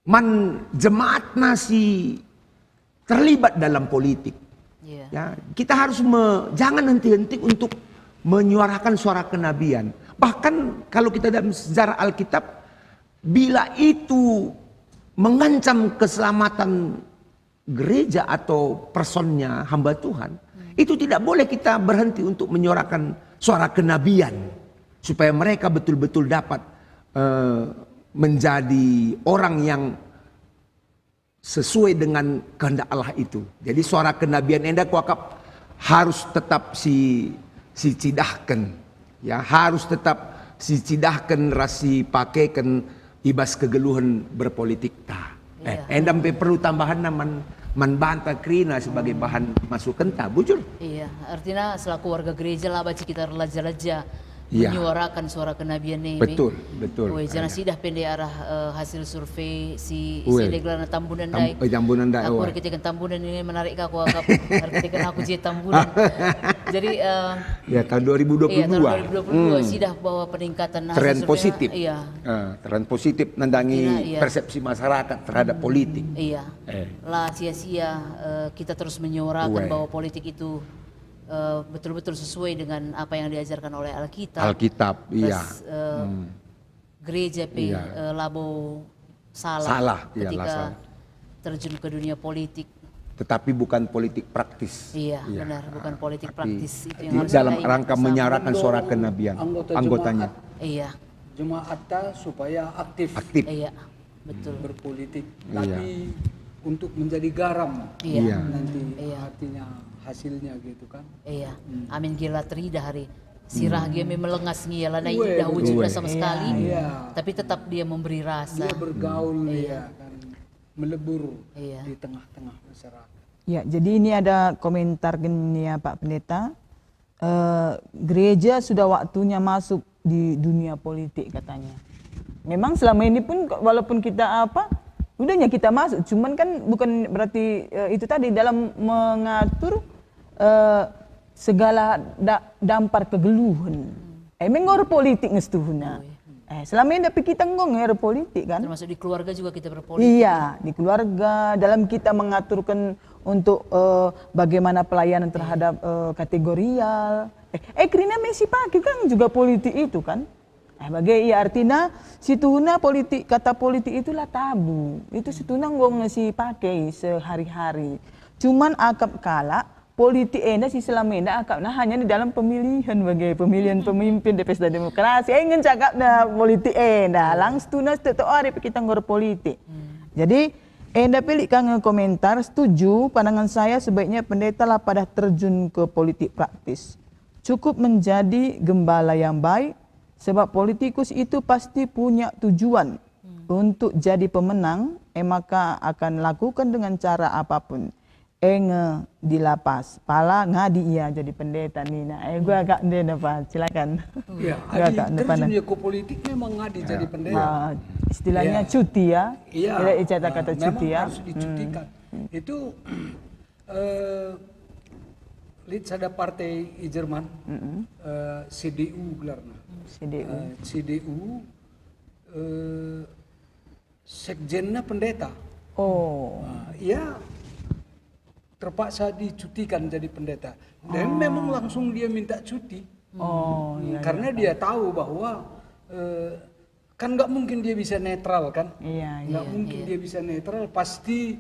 Man jemaat nasi terlibat dalam politik. Ya, kita harus jangan henti-henti untuk menyuarakan suara kenabian. Bahkan kalau kita dalam sejarah Alkitab, bila itu mengancam keselamatan gereja atau personnya hamba Tuhan, itu tidak boleh kita berhenti untuk menyuarakan suara kenabian supaya mereka betul-betul dapat menjadi orang yang sesuai dengan kehendak Allah itu. Jadi suara kenabian enda kuakap harus tetap si cidahkan, ya, harus tetap si cidahkan rasi pakaikan ibas kegeluhan berpolitik ta. Endam perlu tambahan naman membantah krina sebagai bahan masukan ta, bujur. Iya, artinya selaku warga gereja lah baca kita raja-raja menyuarakan suara kenabian ini. Betul. Jangan sidah pendek arah hasil survei si Deglana Tambunan Dai. Tambunan Dai. Aku arkiteken Tambunan ini menarik aku arkiteken aku jadi Tambunan. Jadi ya tahun 2022. Iya, tahun 2022 sidah bahwa peningkatan tren positif. Iya. Tren positif nandangi persepsi masyarakat terhadap politik. Iya. Lah sia-sia kita terus menyuarakan bahwa politik itu betul-betul sesuai dengan apa yang diajarkan oleh Alkitab. Iya. Gereja labo salah ketika terjun ke dunia politik. tetapi bukan politik praktis. Iya, benar, bukan politik praktis itu yang Di harus dalam kita ingat rangka bersama. menyuarakan suara kenabian anggotanya. Iya, Jemaat supaya aktif Aktif. iya, betul. berpolitik, Iya. tapi untuk menjadi garam Iya. nanti Iya. artinya hasilnya gitu kan. Iya, amin gila terida hari. Sirah dia memelengas ngiala na Weh, dah wujudnya sama Iya, sekali, iya. tapi tetap dia memberi rasa. Dia bergaul dia kan melebur Iya. di tengah-tengah masyarakat. Ya, jadi ini ada komentar gini ya Pak Pendeta. Gereja sudah waktunya masuk di dunia politik katanya. Memang selama ini pun walaupun kita udahnya kita masuk, cuman kan bukan berarti itu tadi dalam mengatur segala dampar kegeluhan. Mengor politik ngestuhuna. Selama ini tapi kita ngomong politik kan. Termasuk di keluarga juga kita berpolitik. Iya, di keluarga dalam kita mengaturkan untuk bagaimana pelayanan terhadap kategorial. Kerana Messi pakai kan juga politik itu kan. Artinya situna politik, kata politik itulah tabu. Itu situna ngomong si pakai sehari-hari. Cuman akap kala politik si selama ini akap hanya di dalam pemilihan bagai pemilihan pemimpin di pesta demokrasi. Ingin cakap politik langsung setiap hari kita ngor politik. Jadi pilih kang komentar setuju pandangan saya sebaiknya pendeta lah pada terjun ke politik praktis. Cukup menjadi gembala yang baik sebab politikus itu pasti punya tujuan untuk jadi pemenang, maka akan lakukan dengan cara apapun. Di lapas, pala ngadi iya jadi pendeta Nina. Gua agak Pak, silakan. Ya, Agak terjun dia ke politik memang ngadi jadi pendeta. Istilahnya Iya. cuti ya. Iya, Kita kata cuti memang ya. harus dicutikan. Itu lihat ada partai di Jerman, CDU gelarnya. CDU. CDU sekjennya pendeta. Oh. Ia terpaksa dicutikan jadi pendeta. Dan memang langsung dia minta cuti. Oh, iya. Karena dia tahu bahwa kan nggak mungkin dia bisa netral kan. Iya, Nggak mungkin dia bisa netral, pasti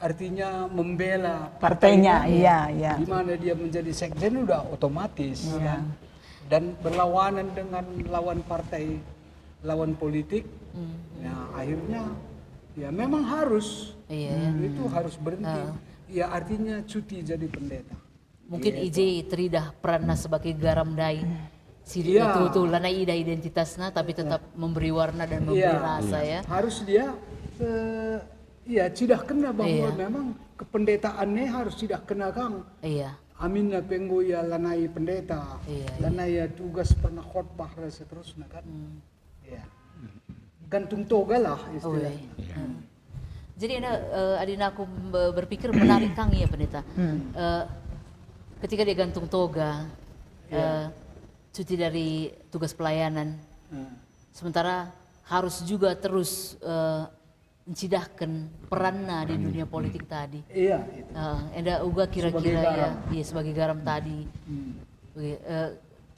artinya membela partainya. Iya. Di mana dia menjadi sekjen udah otomatis kan. Dan berlawanan dengan lawan partai, lawan politik. Nah, akhirnya ya memang harus itu harus berhenti. Ya artinya cuti jadi pendeta. Mungkin IJ teridah peranna sebagai garam dai. Iya. Itu lana ida identitasnya tapi tetap memberi warna dan memberi rasa ya. Harus dia tidak kena bahwa memang kependetaannya harus tidak kena kang. Iya. Amin na penggo ya lanai pendeta. Lanai ya tugas pernah khotbah dan seterusnya kan. Ya. Gantung toga lah istilahnya. Jadi Adina aku berpikir menarik kang ya pendeta. Ketika dia gantung toga, cuti dari tugas pelayanan, sementara harus juga terus mencidahkan perannya di dunia politik tadi. Iya. Enda uga kira-kira ya sebagai garam tadi.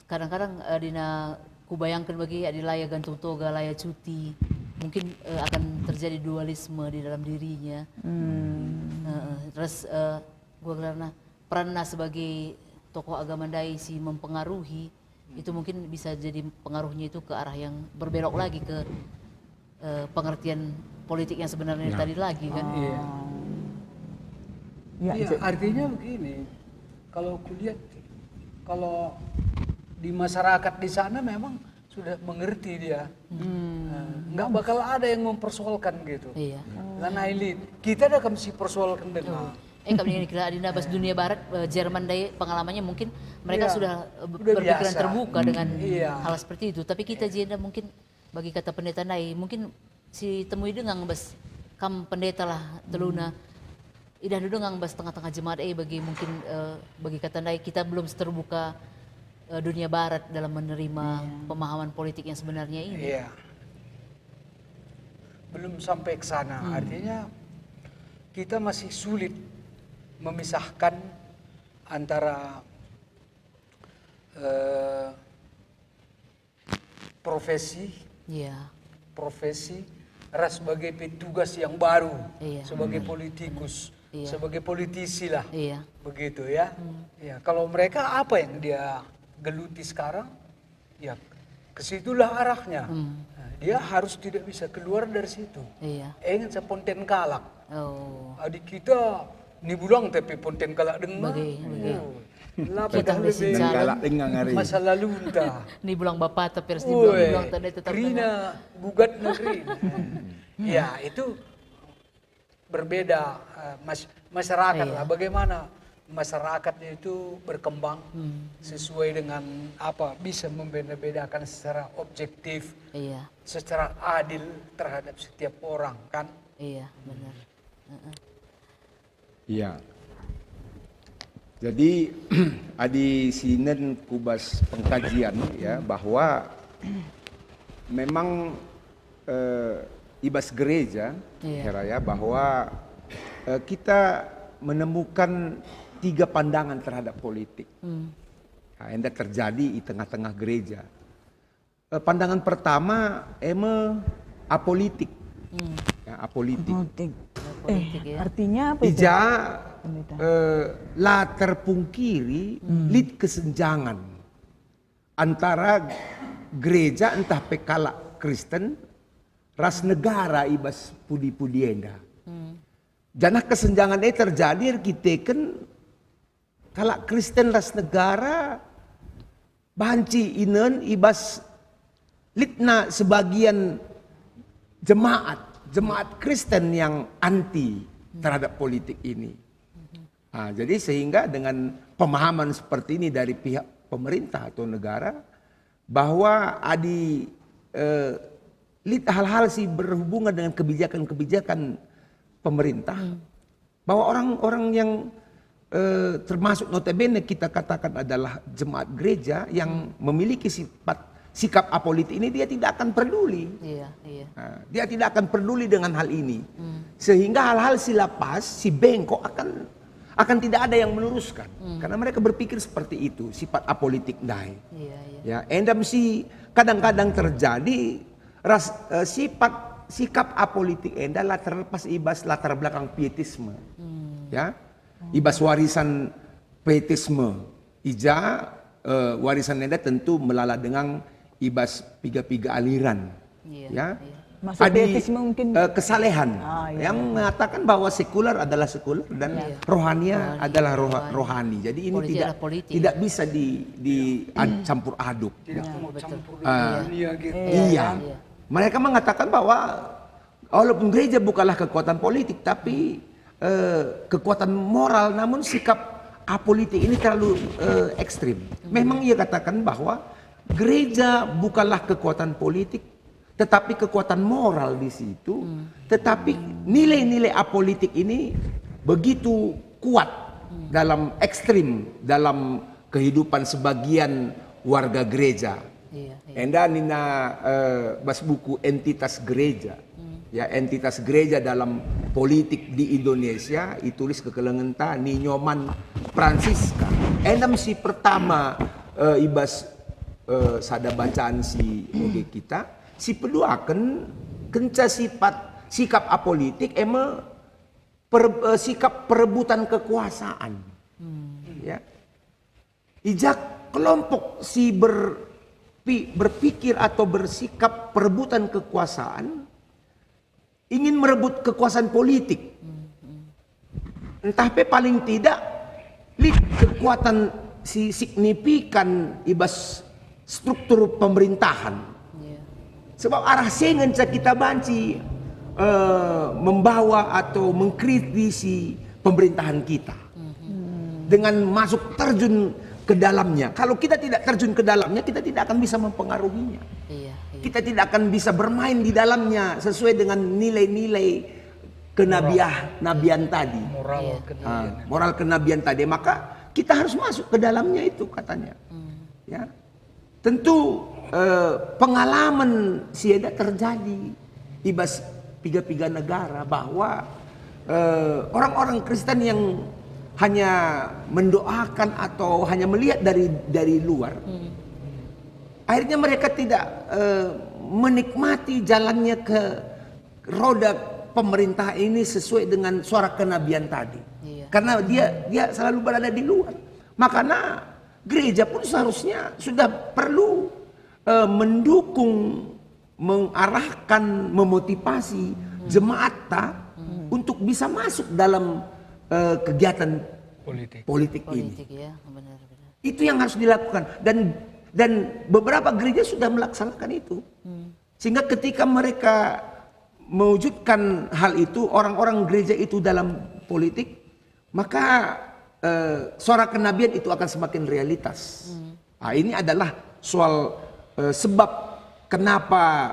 Kadang-kadang Adina kubayangkan bagi adilaya gantung toga, laya cuti. Mungkin akan terjadi dualisme di dalam dirinya. Terus gue karena perannya sebagai tokoh agama dai si mempengaruhi, itu mungkin bisa jadi pengaruhnya itu ke arah yang berbelok lagi ke pengertian politik yang sebenarnya tadi lagi kan. Iya, artinya begini. Kalau kulihat, kalau di masyarakat di sana memang sudah mengerti dia, nggak bakal ada yang mempersoalkan gitu. Iya. Karena elit kita ada mesti persoalkan dengan. Kami ini kira Adina bahas dunia barat, Jerman daya pengalamannya mungkin mereka sudah berpikiran biasa. terbuka dengan Iya. hal seperti itu. Tapi kita jenda mungkin bagi kata pendeta Nai, mungkin si temui dengan bas kam pendeta lah teluna. Idah dengan bas tengah-tengah jemaat bagi mungkin bagi kata Nai kita belum terbuka dunia barat dalam menerima pemahaman politik yang sebenarnya ini. Iya. Belum sampai ke sana. Artinya kita masih sulit memisahkan antara profesi Iya. ras sebagai petugas yang baru, Iya. sebagai politikus, Iya. sebagai politisi lah, Iya. begitu ya. Ya kalau mereka apa yang dia geluti sekarang, ya kesitulah arahnya. Nah, dia harus tidak bisa keluar dari situ. Iya. Ingat saya Ponten Kalak, Oh. adik kita ni bulang tapi Ponten Kalak dengar. Bagi. Lah Kita padahal mesti lebih cari. Galak dengan hari. masa lalu entah. Ni bulang bapak tapi harus dibulang tadi tetap Krina gugat negeri. Ya itu berbeda masyarakat Iya. lah. Bagaimana masyarakatnya itu berkembang sesuai dengan apa bisa membeda-bedakan secara objektif, Iya. secara adil terhadap setiap orang kan. Iya, benar. Iya. Jadi adi sinen kubas pengkajian ya bahwa memang ibas gereja Iya. Heraya bahwa kita menemukan 3 pandangan terhadap politik. Nah, yang terjadi di tengah-tengah gereja. Pandangan pertama apolitik. Ya, apolitik. Politik. Politik, ya. Artinya apa itu? Ija Pendeta? lah terpungkiri lid kesenjangan antara gereja entah pekala Kristen ras negara ibas pudi-pudienda. Janah kesenjangan ini terjadi kita kan kalau Kristen ras negara banci inen ibas litna sebagian jemaat Kristen yang anti terhadap politik ini. Nah, jadi sehingga dengan pemahaman seperti ini dari pihak pemerintah atau negara bahwa hal-hal sih berhubungan dengan kebijakan-kebijakan pemerintah, bahwa orang-orang yang termasuk notabene kita katakan adalah jemaat gereja yang memiliki sikap apolitik ini, dia tidak akan peduli. Iya. Nah, dia tidak akan peduli dengan hal ini, sehingga hal-hal si lapas, si bengkok akan tidak ada yang meluruskan, karena mereka berpikir seperti itu, sifat apolitik dai. Iya. Ya, endam si kadang-kadang terjadi sikap apolitik adalah terlepas ibas latar belakang pietisme, ya, ibas warisan pietisme, warisan enda tentu melala dengan ibas piga-piga aliran, Iya, ya. iya. Masuk pietisme mungkin. Kesalehan iya. yang mengatakan bahwa sekuler adalah sekuler dan rohania adalah rohani. Jadi ini Politik adalah politik. tidak bisa campur aduk. Tidak mau campur Ah. dunia gitu. Iya. Mereka mengatakan bahwa walaupun gereja bukanlah kekuatan politik, tapi kekuatan moral, namun sikap apolitik ini terlalu ekstrim. Memang ia katakan bahwa gereja bukanlah kekuatan politik, tetapi kekuatan moral di situ. Tetapi nilai-nilai apolitik ini begitu kuat dalam ekstrim dalam kehidupan sebagian warga gereja. Iya. Enda nina bas buku entitas gereja, ya, entitas gereja dalam politik di Indonesia, ditulis kekelengenta ni Nyoman Francisca. Endam si pertama ibas sada bacaan si oge kita, si peduaken kenca sikap apolitik sikap perebutan kekuasaan. Ya. Ijak kelompok si berpikir atau bersikap perebutan kekuasaan, ingin merebut kekuasaan politik. Entah paling tidak kekuatan si signifikan ibas struktur pemerintahan. Sebab arah sengen kita banci membawa atau mengkritisi pemerintahan kita dengan masuk terjun ke dalamnya. Kalau kita tidak terjun ke dalamnya, kita tidak akan bisa mempengaruhinya. Iya. Kita tidak akan bisa bermain di dalamnya sesuai dengan nilai-nilai nabian tadi. Moral kenabian tadi. Maka kita harus masuk ke dalamnya itu katanya. Ya. Tentu pengalaman siada terjadi ibas piga-piga negara bahwa orang-orang Kristen yang hanya mendoakan atau hanya melihat dari luar, akhirnya mereka tidak menikmati jalannya roda pemerintah ini sesuai dengan suara kenabian tadi. Iya. Karena dia selalu berada di luar. Makanya gereja pun seharusnya sudah perlu mendukung, mengarahkan, memotivasi jemaat untuk bisa masuk dalam kegiatan politik ini. Ya, benar-benar. Itu yang harus dilakukan, dan beberapa gereja sudah melaksanakan itu. Sehingga ketika mereka mewujudkan hal itu, orang-orang gereja itu dalam politik, maka suara kenabian itu akan semakin realitas. Nah, ini adalah soal sebab kenapa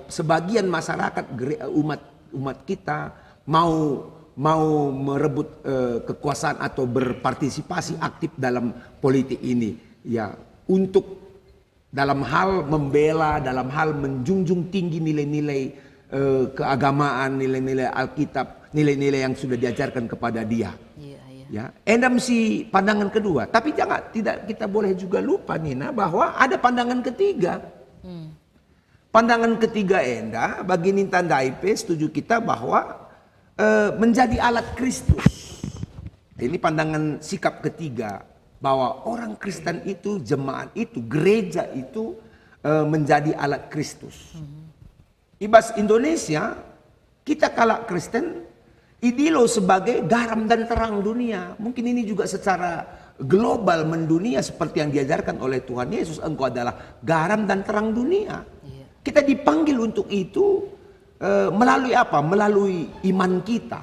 sebagian masyarakat umat kita mau merebut kekuasaan atau berpartisipasi aktif dalam politik ini, ya, untuk dalam hal membela, dalam hal menjunjung tinggi nilai-nilai keagamaan, nilai-nilai Alkitab, nilai-nilai yang sudah diajarkan kepada dia. Ya, endam si pandangan kedua. Tapi tidak kita boleh juga lupa, Nina, bahwa ada pandangan ketiga. Pandangan ketiga enda bagi Nintan Daipe, setuju kita bahwa menjadi alat Kristus. Ini pandangan sikap ketiga, bahwa orang Kristen itu, jemaat itu, gereja itu menjadi alat Kristus. Ibas Indonesia, kita kalau Kristen idilo sebagai garam dan terang dunia. Mungkin ini juga secara global mendunia seperti yang diajarkan oleh Tuhan Yesus. Engkau adalah garam dan terang dunia. Kita dipanggil untuk itu melalui apa? Melalui iman kita.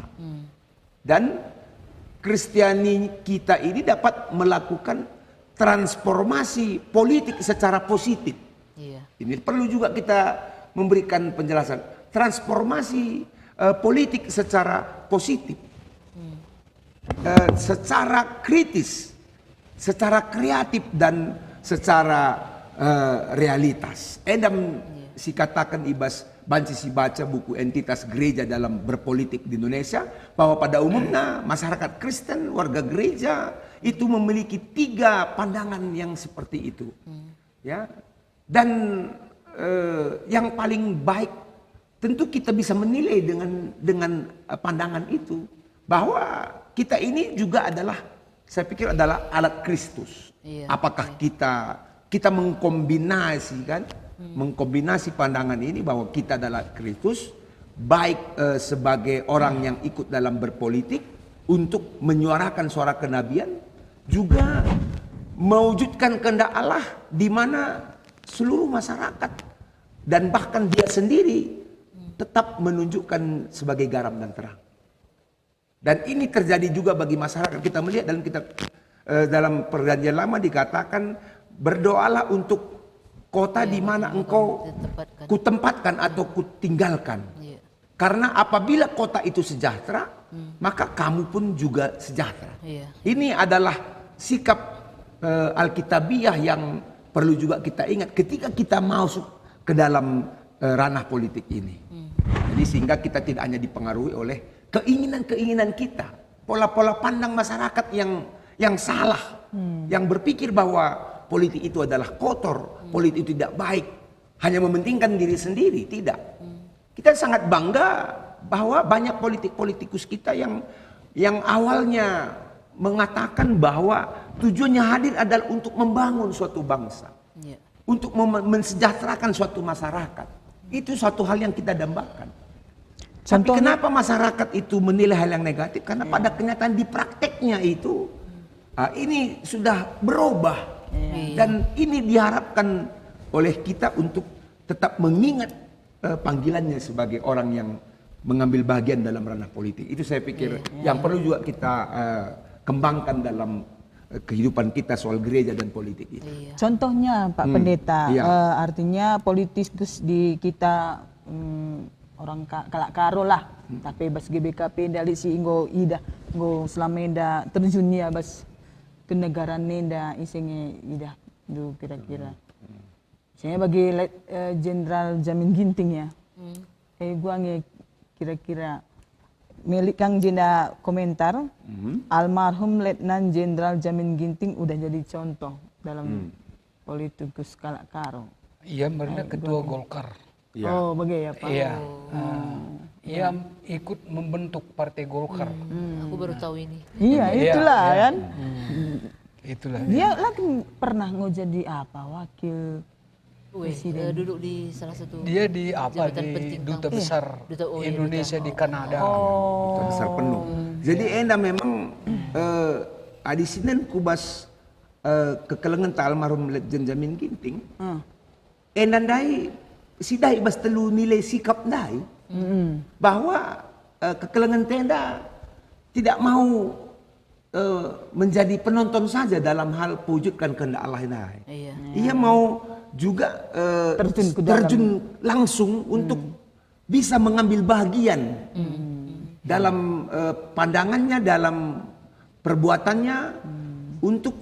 Dan Kristiani kita ini dapat melakukan transformasi politik secara positif. Ini perlu juga kita memberikan penjelasan. Transformasi politik secara positif, secara kritis, secara kreatif, dan secara realitas. Endam si katakan ibas banci si baca buku entitas gereja dalam berpolitik di Indonesia, bahwa pada umumnya masyarakat Kristen, warga gereja itu memiliki 3 pandangan yang seperti itu, ya. Dan yang paling baik tentu kita bisa menilai dengan pandangan itu, bahwa kita ini juga adalah, saya pikir adalah alat Kristus. Apakah kita mengkombinasi pandangan ini bahwa kita adalah Kristus, baik sebagai orang yang ikut dalam berpolitik untuk menyuarakan suara kenabian, juga mewujudkan kehendak Allah di mana seluruh masyarakat dan bahkan dia sendiri tetap menunjukkan sebagai garam dan terang. Dan ini terjadi juga bagi masyarakat. Kita melihat dalam kitab dalam Perjanjian Lama dikatakan, berdoalah untuk kota di mana engkau kutempatkan atau kutinggalkan. Karena apabila kota itu sejahtera, maka kamu pun juga sejahtera. Ini adalah sikap Alkitabiah yang perlu juga kita ingat ketika kita masuk ke dalam ranah politik ini. Jadi sehingga kita tidak hanya dipengaruhi oleh keinginan-keinginan kita, pola-pola pandang masyarakat yang salah, yang berpikir bahwa politik itu adalah kotor, politik itu tidak baik, hanya mementingkan diri sendiri. Tidak. Kita sangat bangga bahwa banyak politikus kita yang awalnya mengatakan bahwa tujuannya hadir adalah untuk membangun suatu bangsa, untuk mensejahterakan suatu masyarakat. Itu suatu hal yang kita dambakan. Tapi kenapa masyarakat itu menilai hal yang negatif? Karena pada kenyataan di prakteknya itu ini sudah berubah. Dan ini diharapkan oleh kita untuk tetap mengingat panggilannya sebagai orang yang mengambil bagian dalam ranah politik. Itu saya pikir yang perlu juga kita kembangkan dalam kehidupan kita soal gereja dan politik ini. Contohnya Pak Pendeta, artinya politikus di kita orang kalak karo lah, tapi bas GBKP dari si Ingo Ida, Ingo Selamenda terjunnya bas ke negara nenda isengnya Ida, do kira-kira. Saya bagi Jenderal Jamin Ginting ya, gua nge kira-kira milik Kang Jenda komentar, almarhum Letnan Jenderal Jamin Ginting udah jadi contoh dalam politikus kalak karo. Iya, mereka ketua Golkar. Ya. Oh, begitu ya Pak. Iya. Ia ikut membentuk Partai Golkar. Aku baru tahu ini. Iya, itulah iya. kan. Itulah. Dia lagi pernah mau jadi apa? Wakil Presiden. Duduk di salah satu Dia di apa jabatan di penting duta kampus. besar Duta Indonesia di Kanada. Duta besar penuh. Jadi enda memang adi sinen kubas kekelengan ta almarhum Letjen Jamin Ginting. Enda dai sidai bas telu nilai sikap dai bahwa kekelengan tenda tidak mau menjadi penonton saja dalam hal wujudkan kehendak Allah dai. Iya. Ia mau juga terjun langsung untuk bisa mengambil bagian dalam pandangannya, dalam perbuatannya untuk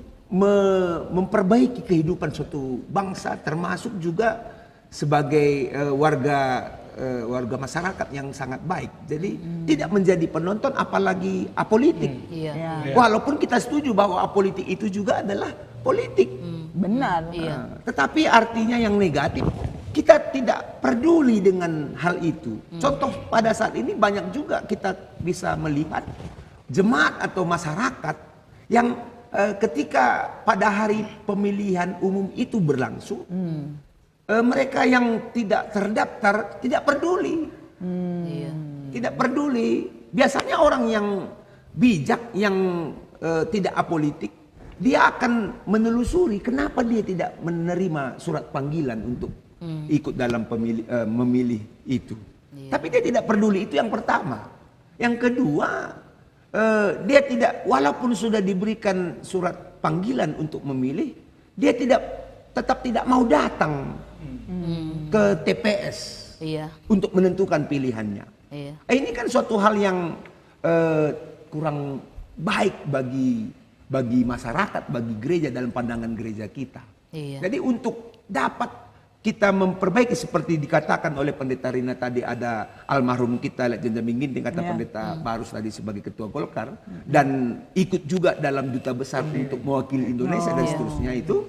memperbaiki kehidupan suatu bangsa, termasuk juga sebagai warga masyarakat yang sangat baik. Jadi tidak menjadi penonton apalagi apolitik. Iya. Walaupun kita setuju bahwa apolitik itu juga adalah politik. Benar. Iya. Tetapi artinya yang negatif, kita tidak peduli dengan hal itu. Contoh pada saat ini banyak juga kita bisa melihat jemaat atau masyarakat yang ketika pada hari pemilihan umum itu berlangsung, mereka yang tidak terdaftar tidak peduli. Iya. Tidak peduli. Biasanya orang yang bijak, yang tidak apolitik, dia akan menelusuri kenapa dia tidak menerima surat panggilan untuk ikut dalam memilih itu. Tapi dia tidak peduli, itu yang pertama. Yang kedua, dia tidak, walaupun sudah diberikan surat panggilan untuk memilih, dia tetap tidak mau datang ke TPS untuk menentukan pilihannya. Iya. Ini kan suatu hal yang kurang baik bagi masyarakat, bagi gereja dalam pandangan gereja kita. Iya. Jadi untuk dapat kita memperbaiki seperti dikatakan oleh Pendeta Rina tadi, ada almarhum kita Letjen Jamin Ginting, kata Pendeta Barus tadi sebagai ketua Golkar dan ikut juga dalam duta besar untuk mewakili Indonesia dan seterusnya itu.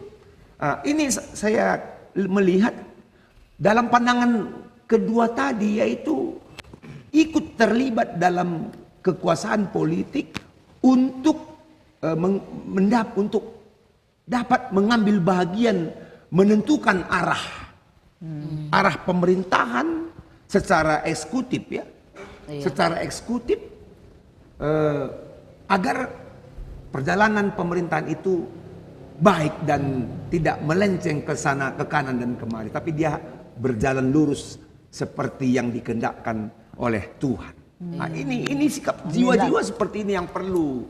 Ini saya melihat dalam pandangan kedua tadi, yaitu ikut terlibat dalam kekuasaan politik untuk untuk dapat mengambil bagian menentukan arah pemerintahan secara eksekutif ya. Iya. Secara eksekutif agar perjalanan pemerintahan itu baik dan tidak melenceng ke sana ke kanan dan kemari, tapi dia berjalan lurus seperti yang dikehendakkan oleh Tuhan. Nah, ini sikap jiwa-jiwa seperti ini yang perlu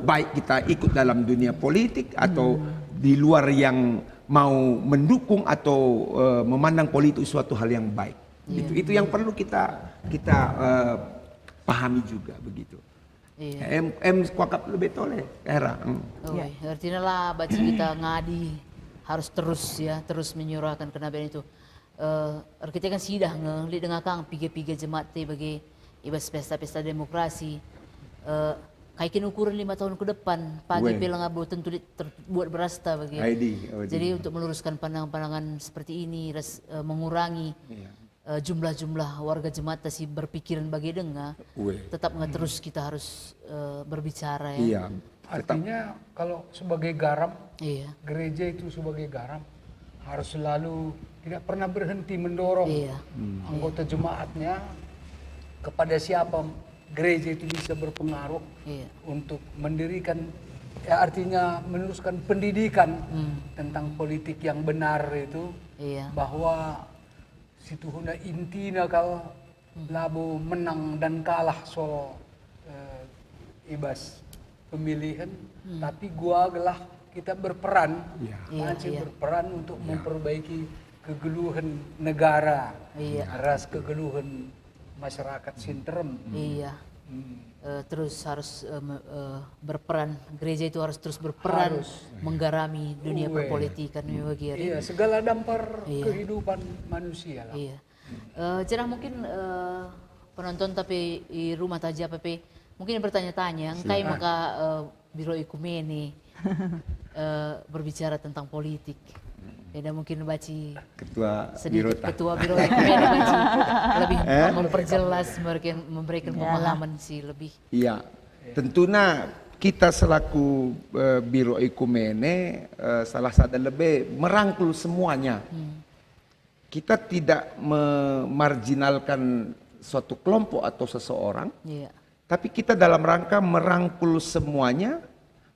baik kita ikut dalam dunia politik atau di luar yang mau mendukung atau memandang politik suatu hal yang baik. Itu yang perlu kita pahami juga begitu. Iya. Kuakap lebih toleh era. Artinya lah baca kita ngadi harus terus menyuarakan kenabian itu. Kita kan sidah ngeli dengan kang piga-piga jemaat bagi ibas pesta-pesta demokrasi. Kaikin ukuran 5 tahun ke depan pagi pilang abu tentu terbuat berasta bagi. Jadi untuk meluruskan pandangan-pandangan seperti ini, mengurangi jumlah warga jemaat sih berpikiran bagi dengar, tetap nggak terus kita harus berbicara ya. Iya. Artinya kalau sebagai garam, Iya. gereja itu sebagai garam harus selalu tidak pernah berhenti mendorong anggota jemaatnya kepada siapa gereja itu bisa berpengaruh untuk mendirikan, ya artinya meneruskan pendidikan tentang politik yang benar itu, bahwa situhuna intina kalau labo menang dan kalah soal ibas pemilihan, tapi gua gelah kita berperan, berperan untuk memperbaiki kegeluhan negara, ras kegeluhan masyarakat Sinterem. Iya. Terus harus berperan, gereja itu harus terus berperan menggarami dunia perpolitikan. Iya, segala dampar kehidupan manusia lah. Iya. Cerah mungkin penonton tapi di rumah saja PP mungkin bertanya-tanya, engkai maka Biro Ikumene berbicara tentang politik. Beda mungkin baci Ketua sedikit Birota. ketua biro ekumene baci lebih memperjelas memberikan pemahaman sih lebih. Iya, tentunya kita selaku Biro Ekumene salah satu lebih merangkul semuanya. Kita tidak memarginalkan suatu kelompok atau seseorang, Iya. tapi kita dalam rangka merangkul semuanya,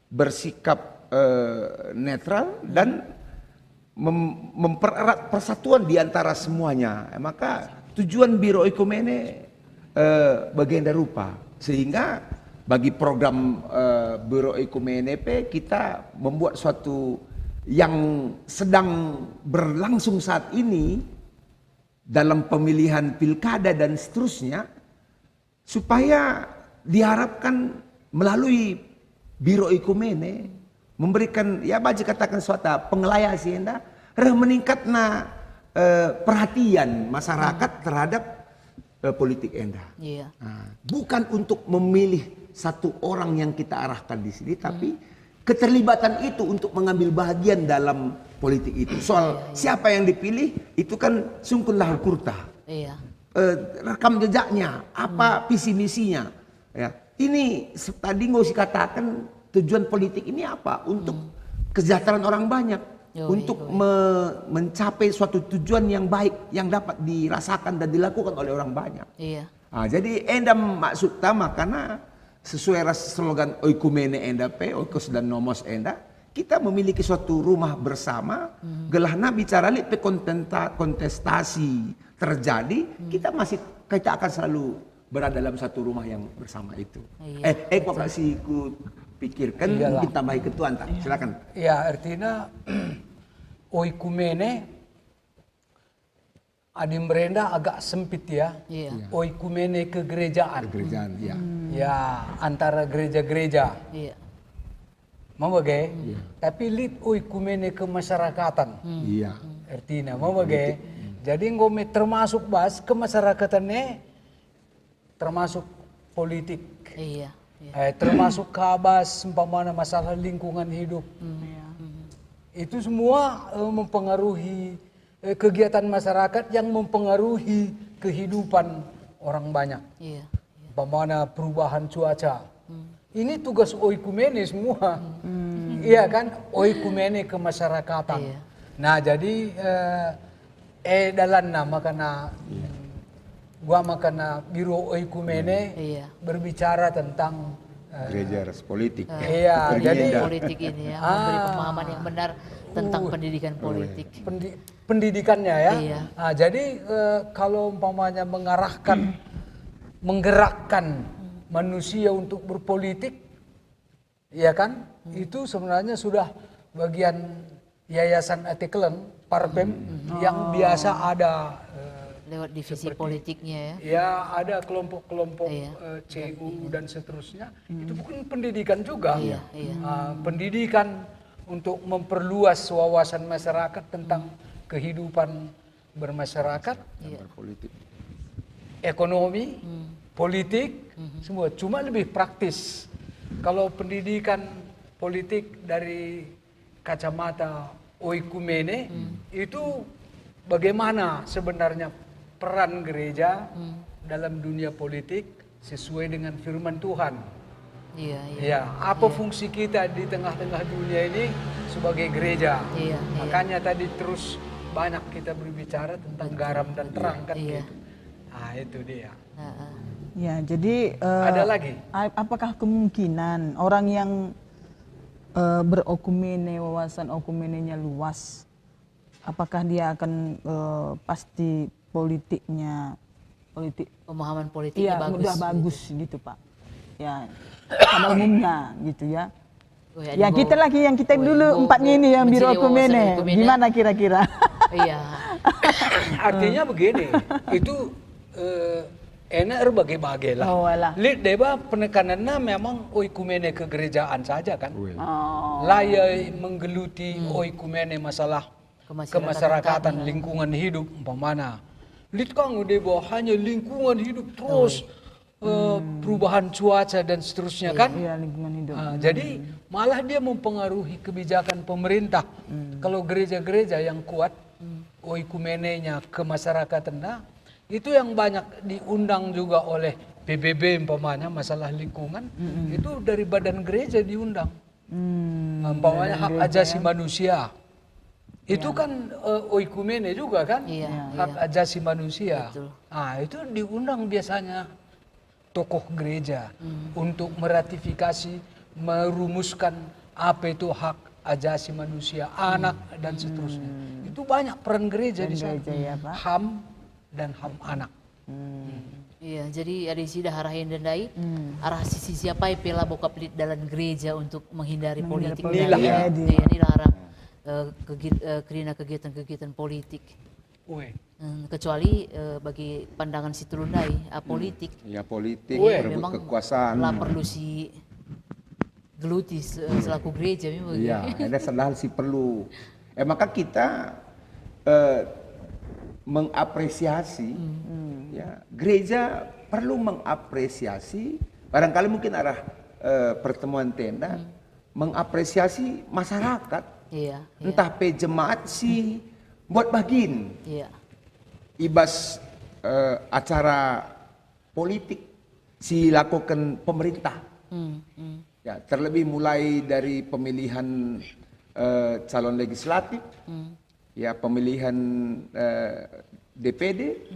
bersikap netral dan mempererat persatuan di antara semuanya. Maka tujuan Biro Ekumene bagian rupa, sehingga bagi program Biro Ekumene kita membuat suatu yang sedang berlangsung saat ini dalam pemilihan pilkada dan seterusnya, supaya diharapkan melalui Biro Ekumene memberikan, ya baji katakan suatu pengelaya sih enda, meningkatna perhatian masyarakat terhadap politik enda. Iya. Nah, bukan untuk memilih satu orang yang kita arahkan di sini, tapi keterlibatan itu untuk mengambil bagian dalam politik itu. Soal siapa yang dipilih itu kan sungkun lahul kurta. Iya. Rekam jejaknya, apa visi misinya. Ya. Ini tadi nggak usah katakan tujuan politik ini apa? Untuk kesejahteraan orang banyak. Untuk mencapai suatu tujuan yang baik yang dapat dirasakan dan dilakukan oleh orang banyak. Iya. Nah, jadi enda maksud utama karena sesuai slogan Oikumene enda Oikos dan Nomos enda, kita memiliki suatu rumah bersama. Gelahna bicara lihat kontestasi terjadi, kita akan selalu berada dalam satu rumah yang bersama itu. Iya. Kok kasih ku pikirkan mungkin tambahi ketua entah. Silakan. Ya, artinya Oikumene Adim Brenda agak sempit ya. Iya. Oikumene kegerejaan. Kerajaan, ya. Ya, antara gereja-gereja. Iya. Mau bagai? Tapi lip oikumene kemasyarakatan. Iya. Artinya mau bagai? Jadi ngome termasuk bahas kemasyrakatannya, termasuk politik. Iya. Termasuk kabas umpamanya masalah lingkungan hidup. Itu semua mempengaruhi kegiatan masyarakat yang mempengaruhi kehidupan orang banyak. Iya. Umpamanya perubahan cuaca. Ini tugas oikumene semua. Iya kan? Oikumene kemasyarakatan. Iya. Nah, jadi dalam nama karena gua makana Biro Oikumene berbicara tentang Gereja politik. iya, jadi politik ini ya, memberi pemahaman yang benar tentang pendidikan politik. Pendidikannya ya. Iya. Nah, jadi kalau umpamanya menggerakkan manusia untuk berpolitik, ya kan? Itu sebenarnya sudah bagian Yayasan Atikelen Parpem yang biasa ada Lewat divisi politiknya ya. ya ada kelompok-kelompok CU dan seterusnya. Itu bukan pendidikan juga. Iya. Pendidikan untuk memperluas wawasan masyarakat tentang kehidupan bermasyarakat, Politik. ekonomi, politik, semua. Cuma lebih praktis. Kalau pendidikan politik dari kacamata oikumene itu bagaimana sebenarnya peran gereja dalam dunia politik sesuai dengan firman Tuhan. Iya. Ya, apa fungsi kita di tengah-tengah dunia ini sebagai gereja? Iya. Makanya tadi terus banyak kita berbicara tentang garam dan terang kan Iya. gitu. Nah, itu dia. Ya, jadi Ada lagi? apakah kemungkinan orang yang berokumene, wawasan okumenenya luas, apakah dia akan pasti politik Pemahaman politiknya bagus. udah bagus gitu Pak? Ya, pada umumnya gitu ya. Ya kita lagi yang kita dulu empatnya ini yang Biro Okumene, gimana kira-kira? Iya. Artinya begini, itu enak berbagai-bagai lah. Oh, alah. Lihat deba penekanannya memang oikumene kegerejaan saja kan. Oh. Layai menggeluti oikumene masalah kemasyarakatan, lingkungan hidup umpamana. Lihat kang deba hanya lingkungan hidup terus perubahan cuaca dan seterusnya kan. Iya, lingkungan hidup. Jadi malah dia mempengaruhi kebijakan pemerintah. Kalau gereja-gereja yang kuat, oikumenenya kemasyarakatan, itu yang banyak diundang juga oleh PBB umpamanya masalah lingkungan, itu dari badan gereja diundang. Umpamanya hak ajasi manusia. Itu kan oikumene juga kan, Iya, hak ajasi manusia. Betul. Itu diundang biasanya tokoh gereja untuk meratifikasi, merumuskan apa itu hak ajasi manusia, anak dan seterusnya. Itu banyak peran gereja di sana. Gereja ya, Pak. HAM dan HAM anak. Iya, jadi ada sida harahin dendai arah sisi siapa pela boka pelit dalam gereja untuk menghindari politik. politik. Iya, Iya, inilah arah kegiatan-kegiatan politik. Kecuali bagi pandangan si Tulundai, apolitik. Ya politik, Memang berebut kekuasaan. lah perlu si geluti selaku gereja memang. Iya, ada sadar sih perlu. Maka kita mengapresiasi, ya gereja perlu mengapresiasi. Barangkali mungkin arah pertemuan tenda mengapresiasi masyarakat. Iya. Entah pe jemaat sih buat bagin. Iya. Ibas acara politik si lakukan pemerintah. Ya, terlebih mulai dari pemilihan calon legislatif, ya pemilihan DPD,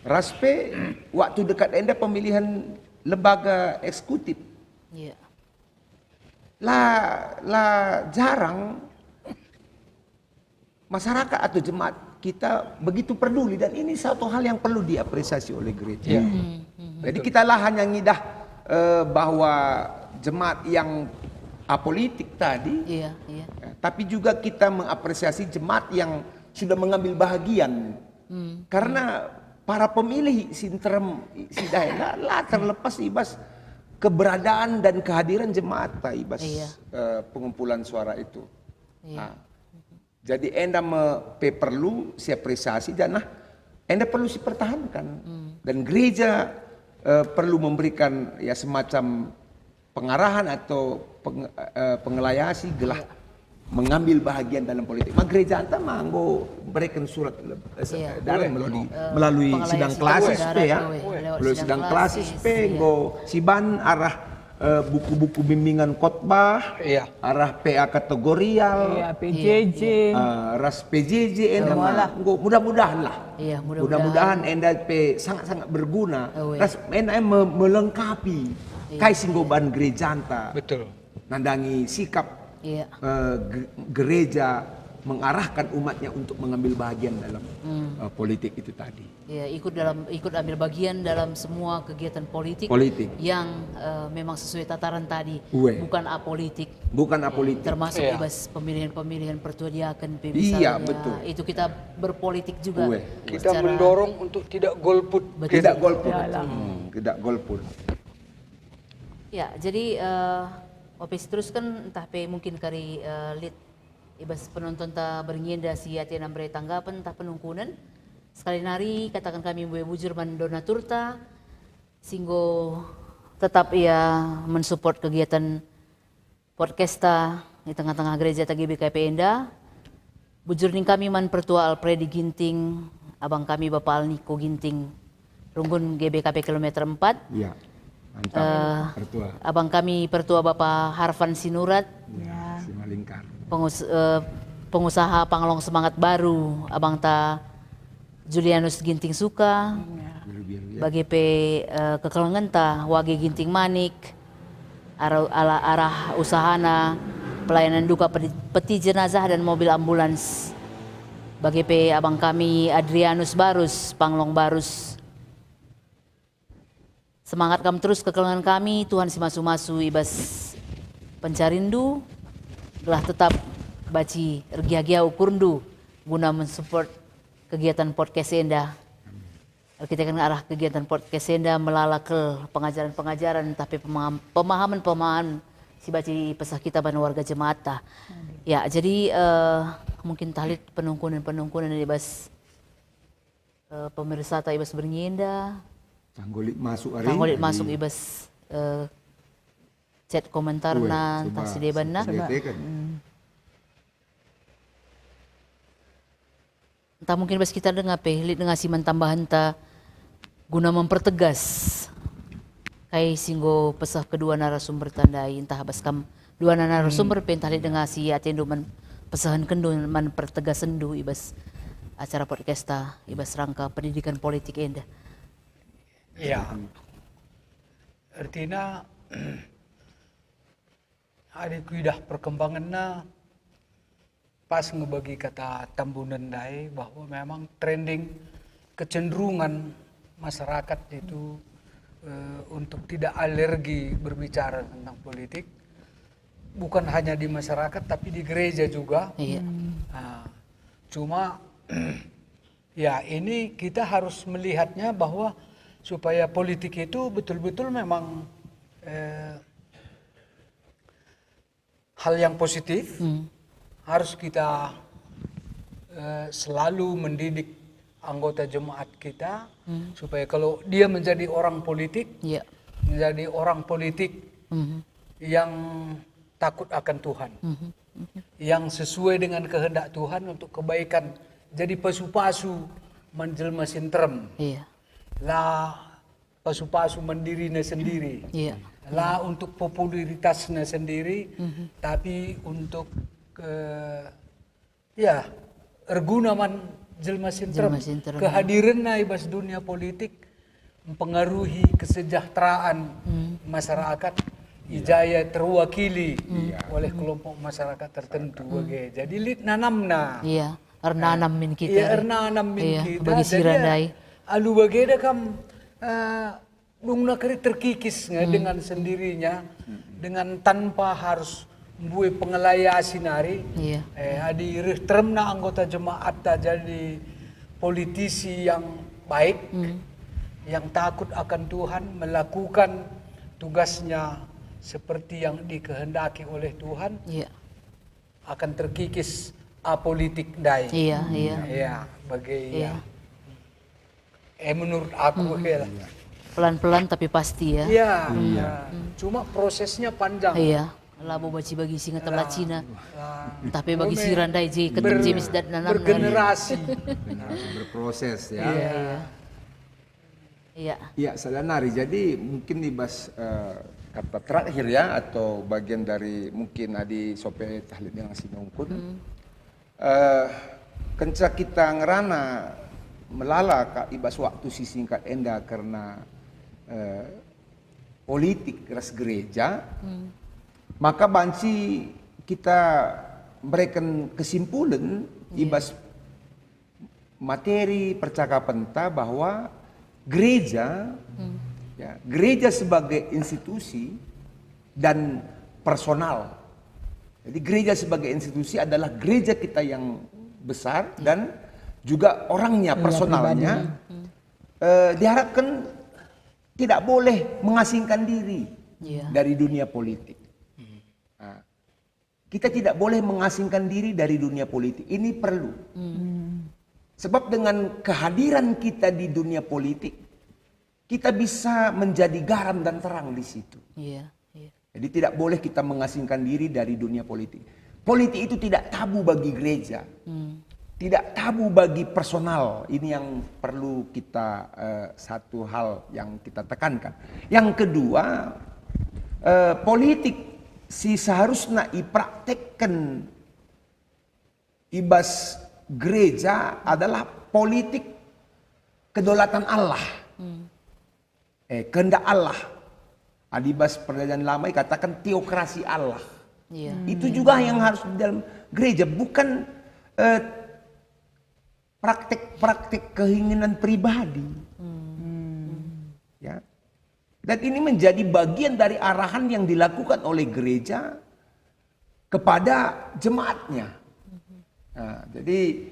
raspe, waktu dekat enda pemilihan lembaga eksekutif. Iya. Lah jarang masyarakat atau jemaat kita begitu peduli, dan ini satu hal yang perlu diapresiasi oleh gereja. Jadi kita lah hanya ngidah bahwa jemaat yang apolitik tadi, Iya. tapi juga kita mengapresiasi jemaat yang sudah mengambil bahagian. Karena para pemilih sinterem si daerah lah terlepas ibas keberadaan dan kehadiran jemaat ibas pengumpulan suara itu. Jadi enda perlu si apresiasi dan enda perlu si pertahankan. Dan gereja perlu memberikan ya semacam pengarahan atau pengelayasi gelah mengambil bahagian dalam politik. Mak gereja anta manggo berikan surat melalui sidang klasis P ya. Melalui sidang klasis P go siban arah buku-buku bimbingan khotbah, arah PA kategorial, Iya, PJJ. ras PJJ enda mudah-mudahan lah. Iya, Mudah-mudahan enda P sangat-sangat berguna. Ras enda melengkapi kai singgoban gereja anta. Betul. Nandangi sikap gereja mengarahkan umatnya untuk mengambil bagian dalam politik itu tadi. Ya, ikut ambil bagian dalam semua kegiatan politik. Yang memang sesuai tataran tadi, bukan apolitik. Bukan apolitik. Termasuk bebas pemilihan pertua diaken Iya, betul. Itu kita berpolitik juga. Kita mendorong untuk tidak golput. Tidak golput. Tidak golput. Ya, jadi opis terus kan entah pe mungkin kari lead ibas penonton ta beringinda si ati nambre tanggapan entah penungkunan. Sekali nari katakan kami buaya bujur man donatur ta singgo tetap ia mensupport kegiatan podcast ta di tengah-tengah gereja ta GBKP Enda. Bujur ning kami man pertua Alpredi Ginting, abang kami Bapak Alniko Ginting, Runggun GBKP kilometer 4. Iya. Mantap, pertua. Abang kami pertua Bapak Harfan Sinurat, Simalingkar. Pengusaha Panglong Semangat Baru, abang ta Julianus Ginting Suka, bagi kekelengan ta Wage Ginting Manik, arah usahana pelayanan duka peti jenazah dan mobil ambulans. Bagi abang kami Adrianus Barus, Panglong Barus. Semangat kami terus kekelengan kami, Tuhan si masu-masu ibas pencarindu, telah tetap baci ergia-gia ukurndu guna mensupport kegiatan podcast Enda. Kita kan arah kegiatan podcast Enda melala ke pengajaran-pengajaran, tapi pemahaman-pemahaman si baci pesah kita ban warga jemaat. Ya, jadi mungkin talit penungkunan ibas pemirsa ta ibas bernyienda. Tanggolit masuk hari. Tanggolit masuk ibas chat komentar na entah si deban na. Entah mungkin bas kita dengar pelit dengan siman tambahan ta guna mempertegas kai singgo pesah kedua narasumber tandai entah bas kam dua narasumber pentahlit dengan si atendo man pesahan kendo man pertegas sendu ibas acara podcast ta ibas rangka pendidikan politik enda. Ya, artinya ada kuidah perkembangannya pas ngebagi kata tambunan dai bahwa memang trending kecenderungan masyarakat itu untuk tidak alergi berbicara tentang politik, bukan hanya di masyarakat tapi di gereja juga. Iya. Nah, cuma ya ini kita harus melihatnya bahwa supaya politik itu betul-betul memang hal yang positif, harus kita selalu mendidik anggota jemaat kita supaya kalau dia menjadi orang politik, Iya. menjadi orang politik yang takut akan Tuhan, yang sesuai dengan kehendak Tuhan untuk kebaikan, jadi pasu-pasu menjelma sintrem. Iya. Lah pasu-pasu mandirinya sendiri. Iya. Lah untuk popularitasnya sendiri, tapi untuk ya erguna man jelma sintrem. Jelma sintrem. Kehadirannya ibas dunia politik mempengaruhi kesejahteraan masyarakat. Ijaya terwakili oleh kelompok masyarakat tertentu. Jadi lit nanamna. Iya. Ernanam min kita. Iya, ernanam min Iya, kita. bagi Jadi sirandai. alu bageda kam nung nakari terkikis dengan sendirinya, dengan tanpa harus buat pengelaya sinari. Iya. Adi termna anggota jemaat tak jadi politisi yang baik, yang takut akan Tuhan, melakukan tugasnya seperti yang dikehendaki oleh Tuhan, Iya. akan terkikis apolitik dai. Iya, iya. Ya, bagi Iya. menurut aku lah. Pelan-pelan tapi pasti ya. Iya. Cuma prosesnya panjang. Iya. Labo baci bagi singa tabla Cina. Tapi bagi Ome sirandai je ketum jemis dan nanam. bergenerasi. Berproses ya. Iya. Iya, Sadanari. Jadi mungkin dibahas kata terakhir ya atau bagian dari mungkin adi sope tahlil yang sinungkun. Kenca kita ngerana melala ka ibas waktu singkat enda karena politik ras gereja, maka banci kita memberikan kesimpulan ibas materi percakapan ta bahwa gereja, ya, gereja sebagai institusi dan personal. Jadi gereja sebagai institusi adalah gereja kita yang besar dan juga orangnya, personalnya. Diharapkan tidak boleh mengasingkan diri dari dunia politik. Nah, kita tidak boleh mengasingkan diri dari dunia politik. Ini perlu. Sebab dengan kehadiran kita di dunia politik, kita bisa menjadi garam dan terang di situ. Iya, iya. Jadi tidak boleh kita mengasingkan diri dari dunia politik. Politik itu tidak tabu bagi gereja. Tidak tabu bagi personal. Ini yang perlu kita satu hal yang kita tekankan. Yang kedua, politik si seharusnya dipraktekkan ibas gereja adalah politik kedaulatan Allah. Kehendak Allah. Adibas perjanjian lama katakan teokrasi Allah. Iya. Itu juga yang harus di dalam gereja, bukan praktek-praktek keinginan pribadi. Ya. Dan ini menjadi bagian dari arahan yang dilakukan oleh gereja kepada jemaatnya. Nah, jadi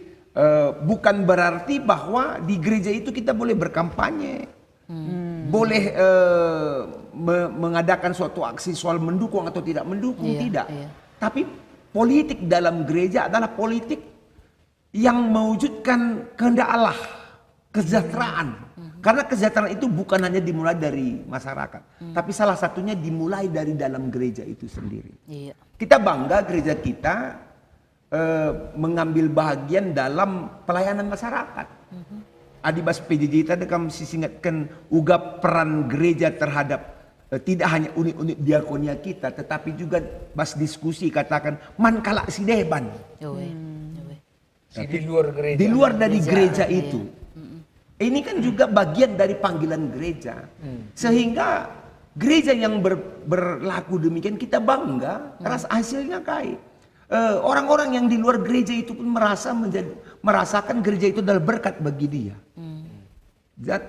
bukan berarti bahwa di gereja itu kita boleh berkampanye, boleh mengadakan suatu aksi soal mendukung atau tidak mendukung, tidak. Iya. Tapi politik dalam gereja adalah politik yang mewujudkan kehendak Allah, kesejahteraan. Karena kesejahteraan itu bukan hanya dimulai dari masyarakat, tapi salah satunya dimulai dari dalam gereja itu sendiri. Iya. Kita bangga gereja kita mengambil bagian dalam pelayanan masyarakat. Adibas PJJ tadi kami singkatkan uga peran gereja terhadap tidak hanya unit-unit diakonia kita, tetapi juga bas diskusi katakan man kalak si deban. Di luar gereja. Di luar dari gereja iya. itu. Ini kan juga bagian dari panggilan gereja. Sehingga gereja yang berlaku demikian kita bangga, ras hasilnya kaya. Orang-orang yang di luar gereja itu pun merasakan gereja itu adalah berkat bagi dia.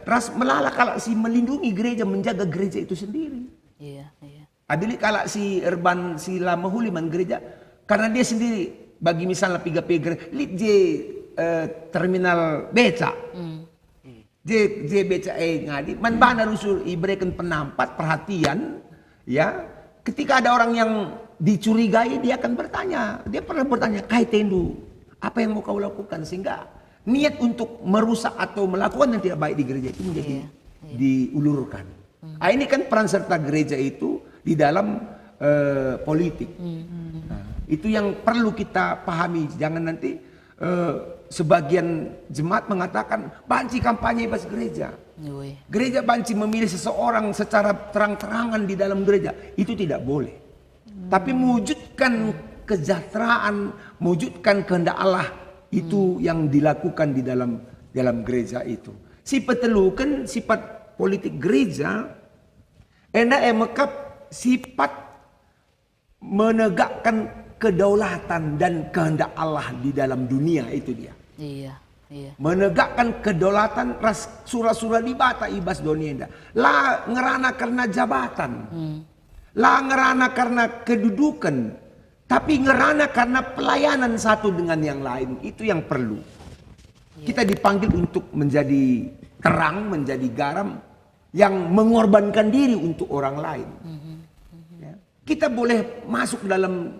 Ras melala kalau si melindungi gereja, menjaga gereja itu sendiri. Iya, iya. Adili kalau si Erban si lama huliman gereja, karena dia sendiri bagi misalnya piga lit je terminal beca. Je beca ngadi, man bana rusul ibrekan penampat perhatian, ya. Ketika ada orang yang dicurigai, dia akan bertanya. Dia pernah bertanya, "Kai tendu, apa yang mau kau lakukan?" Sehingga niat untuk merusak atau melakukan yang tidak baik di gereja itu menjadi diulurkan. Nah, ini kan peran serta gereja itu di dalam politik. Nah, itu yang perlu kita pahami. Jangan nanti sebagian jemaat mengatakan banci kampanye bebas gereja. Gereja banci memilih seseorang secara terang-terangan di dalam gereja. Itu tidak boleh. Tapi mewujudkan kesejahteraan, mewujudkan kehendak Allah, itu yang dilakukan di dalam gereja itu. Sifat telukan sifat politik gereja, mekap sifat menegakkan kedaulatan dan kehendak Allah di dalam dunia itu dia. Iya, iya. Menegakkan kedaulatan ras surah-surah di bata ibas donienda. La ngerana karena jabatan. La ngerana karena kedudukan. Tapi ngerana karena pelayanan satu dengan yang lain. Itu yang perlu. Kita dipanggil untuk menjadi terang, menjadi garam. Yang mengorbankan diri untuk orang lain. Ya. Kita boleh masuk dalam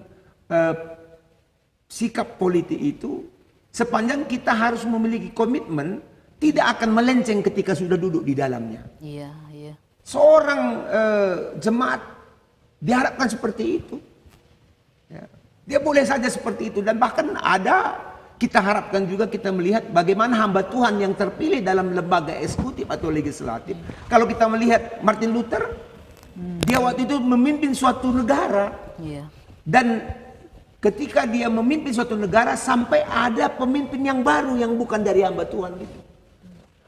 sikap politik itu. Sepanjang kita harus memiliki komitmen. Tidak akan melenceng ketika sudah duduk di dalamnya. Iya, iya. Seorang jemaat diharapkan seperti itu. Ya. Dia boleh saja seperti itu. Dan bahkan ada, kita harapkan juga kita melihat bagaimana hamba Tuhan yang terpilih dalam lembaga eksekutif atau legislatif. Kalau kita melihat Martin Luther, dia waktu itu memimpin suatu negara. Iya. Dan ketika dia memimpin suatu negara, sampai ada pemimpin yang baru yang bukan dari hamba Tuhan itu.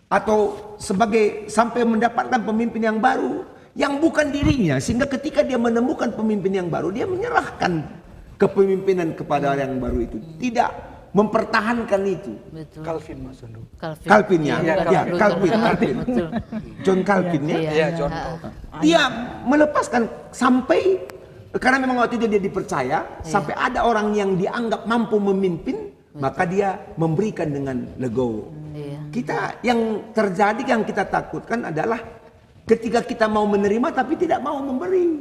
Atau sampai mendapatkan pemimpin yang baru yang bukan dirinya, sehingga ketika dia menemukan pemimpin yang baru, dia menyerahkan kepemimpinan kepada yang baru itu, tidak mempertahankan itu. Betul. Calvin Mas Undu. Calvin ya, Iya, ya, bukan Calvin. Luther. Betul. John Calvin ya. Iya, John Calvin. Dia melepaskan sampai, karena memang waktu itu dia dipercaya, sampai ada orang yang dianggap mampu memimpin, maka dia memberikan dengan legowo. Kita yang terjadi, yang kita takutkan adalah ketika kita mau menerima tapi tidak mau memberi.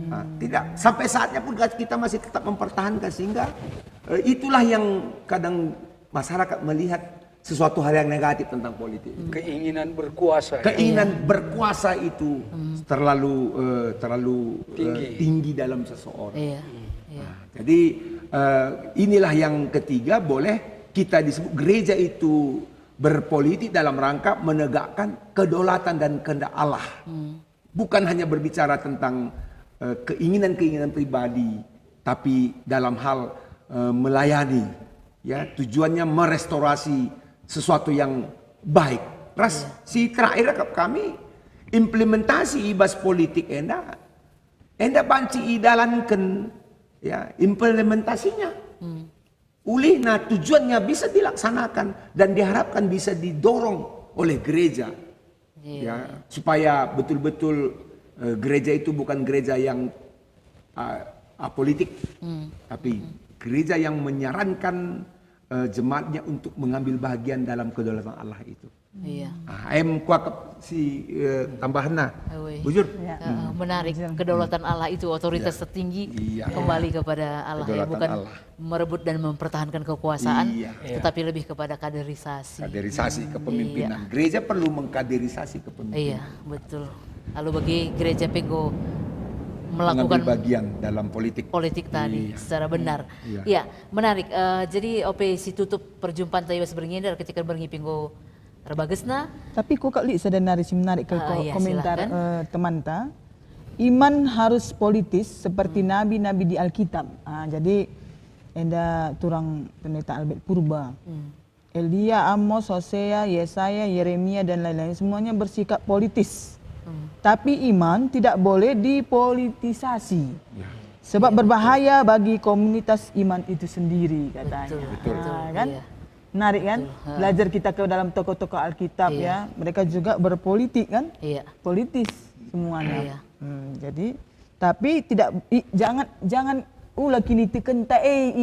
Nah, tidak, sampai saatnya pun kita masih tetap mempertahankan, sehingga itulah yang kadang masyarakat melihat sesuatu hal yang negatif tentang politik. Keinginan berkuasa. Keinginan berkuasa itu terlalu tinggi dalam seseorang. Iya. Iya. Nah, jadi inilah yang ketiga, boleh kita disebut gereja itu berpolitik dalam rangka menegakkan kedaulatan dan kehendak Allah. Bukan hanya berbicara tentang keinginan-keinginan pribadi, tapi dalam hal melayani. Ya, tujuannya merestorasi sesuatu yang baik. Ras si terakhir kami implementasi ibas politik enda banci idalankan ya implementasinya. Ulih nah tujuannya bisa dilaksanakan dan diharapkan bisa didorong oleh gereja. Ya, supaya betul-betul gereja itu bukan gereja yang apolitik, tapi gereja yang menyarankan jemaatnya untuk mengambil bagian dalam kedaulatan Allah itu. Iya. Kuak si tambahan nah, Awoi. bujur. Menarik, kedaulatan Allah itu otoritas tertinggi Iya. kembali kepada Allah ya, Kedaulatan bukan Allah. merebut dan mempertahankan kekuasaan, Iya. tetapi lebih kepada kaderisasi. Kaderisasi kepemimpinan. Gereja perlu mengkaderisasi kepemimpinan. Iya, betul. Lalu bagi gereja Penggo Mengambil melakukan bagian dalam politik. politik tadi Iya. secara benar. Iya. Iya, menarik. Jadi OPC tutup perjumpaan tadi berngindar ketika berngi Penggo Rebagesna. Tapi kok kali sebenarnya menarik ke Iya, komentar silakan. teman ta. Iman harus politis seperti nabi-nabi di Alkitab. Jadi ada turang pendeta Albert Purba. Elia, Amos, Hosea, Yesaya, Yeremia dan lain-lain semuanya bersikap politis. Tapi iman tidak boleh dipolitisasi. Sebab berbahaya bagi komunitas iman itu sendiri katanya. Betul. Kan? Iya. Menarik kan? Belajar kita ke dalam tokoh-tokoh Alkitab ya. Mereka juga berpolitik kan? Iya. Politis semuanya. Iya. Jadi tapi tidak jangan kini tekan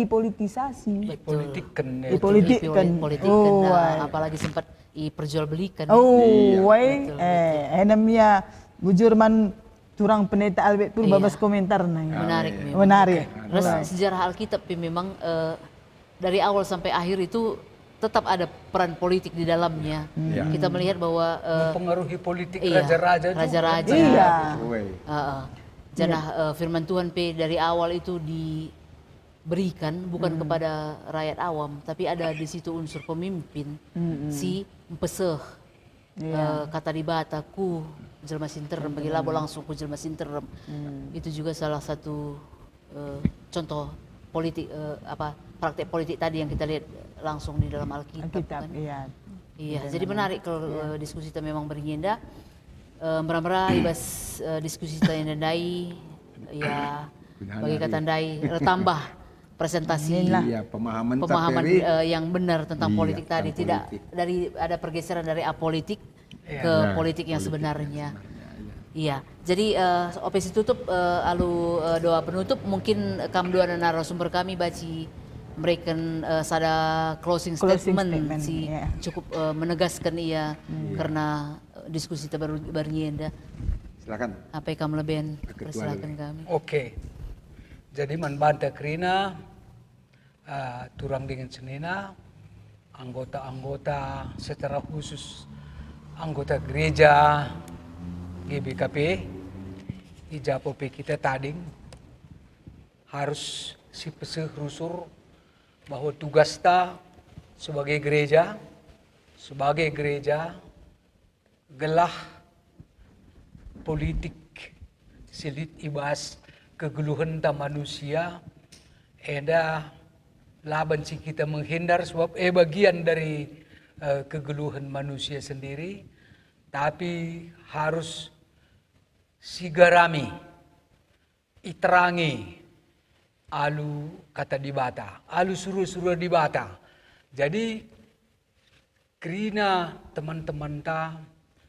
politisasi. Politik kan Dipolitikkan. Politik wai. apalagi sempat diperjualbelikan. Wai enemia bujur man turang pendeta Albert Purba babas komentar nah. Menarik memang. Menarik. Terus sejarah Alkitab memang dari awal sampai akhir itu tetap ada peran politik di dalamnya. Kita melihat bahwa mempengaruhi politik iya, raja-raja juga. raja-raja. Iya. Janah firman Tuhan dari awal itu diberikan bukan kepada rakyat awam, tapi ada di situ unsur pemimpin si empeseh kata di bataku jelma sinterem bagi labo langsung ku jelma sinterem. Itu juga salah satu contoh politik praktek politik tadi yang kita lihat langsung di dalam Alkitab kan? Iya. Iya, jadi menarik kalau diskusi kita memang berindah. Merah-merah ibas diskusi kita yang dandai, ya bagi kata dandai tambah presentasi pemahaman yang benar tentang politik tadi, tidak dari ada pergeseran dari apolitik ke politik yang sebenarnya. Iya, jadi OPC tutup, lalu doa penutup mungkin dua narasumber kami baci memberikan sada closing statement si cukup menegaskan karena diskusi kita baru bernyenda. Silakan. Apa yang kamu lebihan persilakan kami. Oke. Jadi manbanta krina turang dengan senina anggota-anggota secara khusus anggota gereja GBKP ijapope kita tading harus si peseh rusur bahwa tugas ta sebagai gereja gelah politik silit ibas kegeluhan ta manusia eda laban si kita menghindar sebab bagian dari kegeluhan manusia sendiri, tapi harus sigarami iterangi alu kata di bata, alu suruh-suruh di bata. Jadi kerina teman-teman ta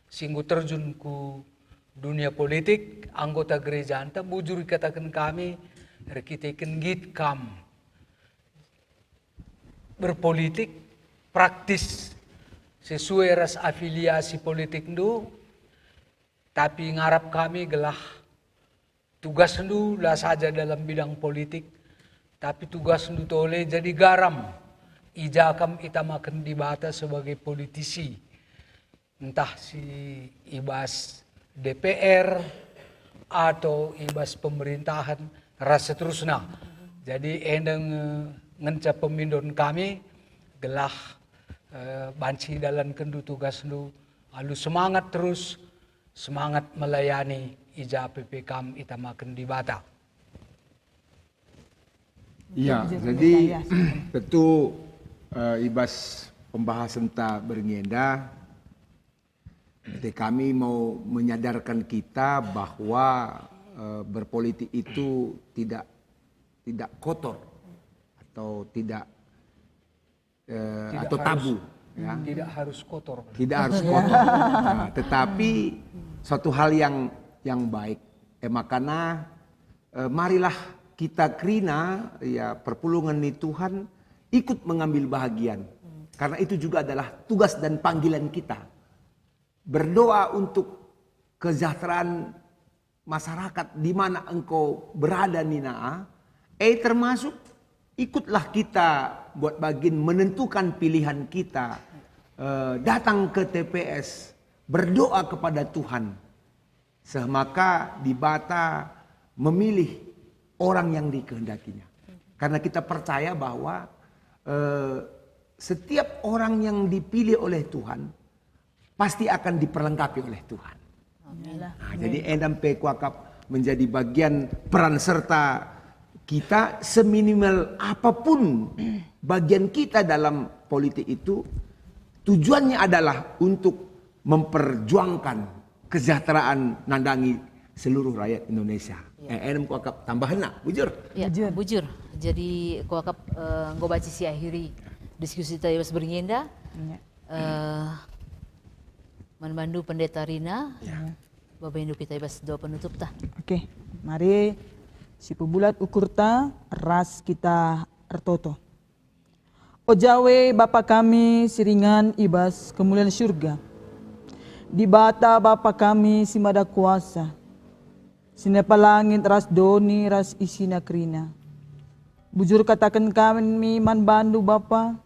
singgu terjun ku dunia politik, anggota gereja anta bujur katakan kami kita git kam berpolitik praktis sesuai ras afiliasi politik itu, tapi ngarap kami gelah tugas itu lah saja dalam bidang politik, tapi tugas itu tole jadi garam. Ijakam kita makan di bata sebagai politisi. Entah si ibas DPR atau ibas pemerintahan rasa terusna. Jadi endang ngencap pemindon kami gelah banci dalam kendu tugas itu. Lalu semangat terus, semangat melayani ija PPKM ita makan di bata. Iya, jadi tentu ibas pembahasan tak berngenda. Jadi kami mau menyadarkan kita bahwa berpolitik itu tidak kotor atau tidak atau tabu. Ya. Tidak harus kotor. Tidak harus kotor. Nah, tetapi suatu hal yang baik. Makanya marilah kita krina ya perpulungan ni Tuhan ikut mengambil bahagian. Karena itu juga adalah tugas dan panggilan kita. Berdoa untuk kesejahteraan masyarakat di mana engkau berada Nina. Termasuk ikutlah kita buat bagian menentukan pilihan kita. Datang ke TPS, berdoa kepada Tuhan. Semaka di Bata memilih orang yang dikehendakinya. Karena kita percaya bahwa setiap orang yang dipilih oleh Tuhan pasti akan diperlengkapi oleh Tuhan. Nah, jadi Endam Pekuakap menjadi bagian peran serta kita seminimal apapun bagian kita dalam politik itu, tujuannya adalah untuk memperjuangkan kesejahteraan nandangi seluruh rakyat Indonesia. Endam Pekuakap tambahan nak, bujur. Ya, bujur. Jadi Kuakap ngobaci si akhiri diskusi tadi pas bernyenda. Manbandu Pendeta Rina. Bapak Indo kita ibas doa penutup tah. Oke, mari si pebulat ukur ta ras kita ertoto. O Jawe Bapa kami siringan ibas kemuliaan surga. Di Bata Bapa kami si mada kuasa. Sinepalangit ras doni ras isina krina. Bujur katakan kami man bandu Bapa,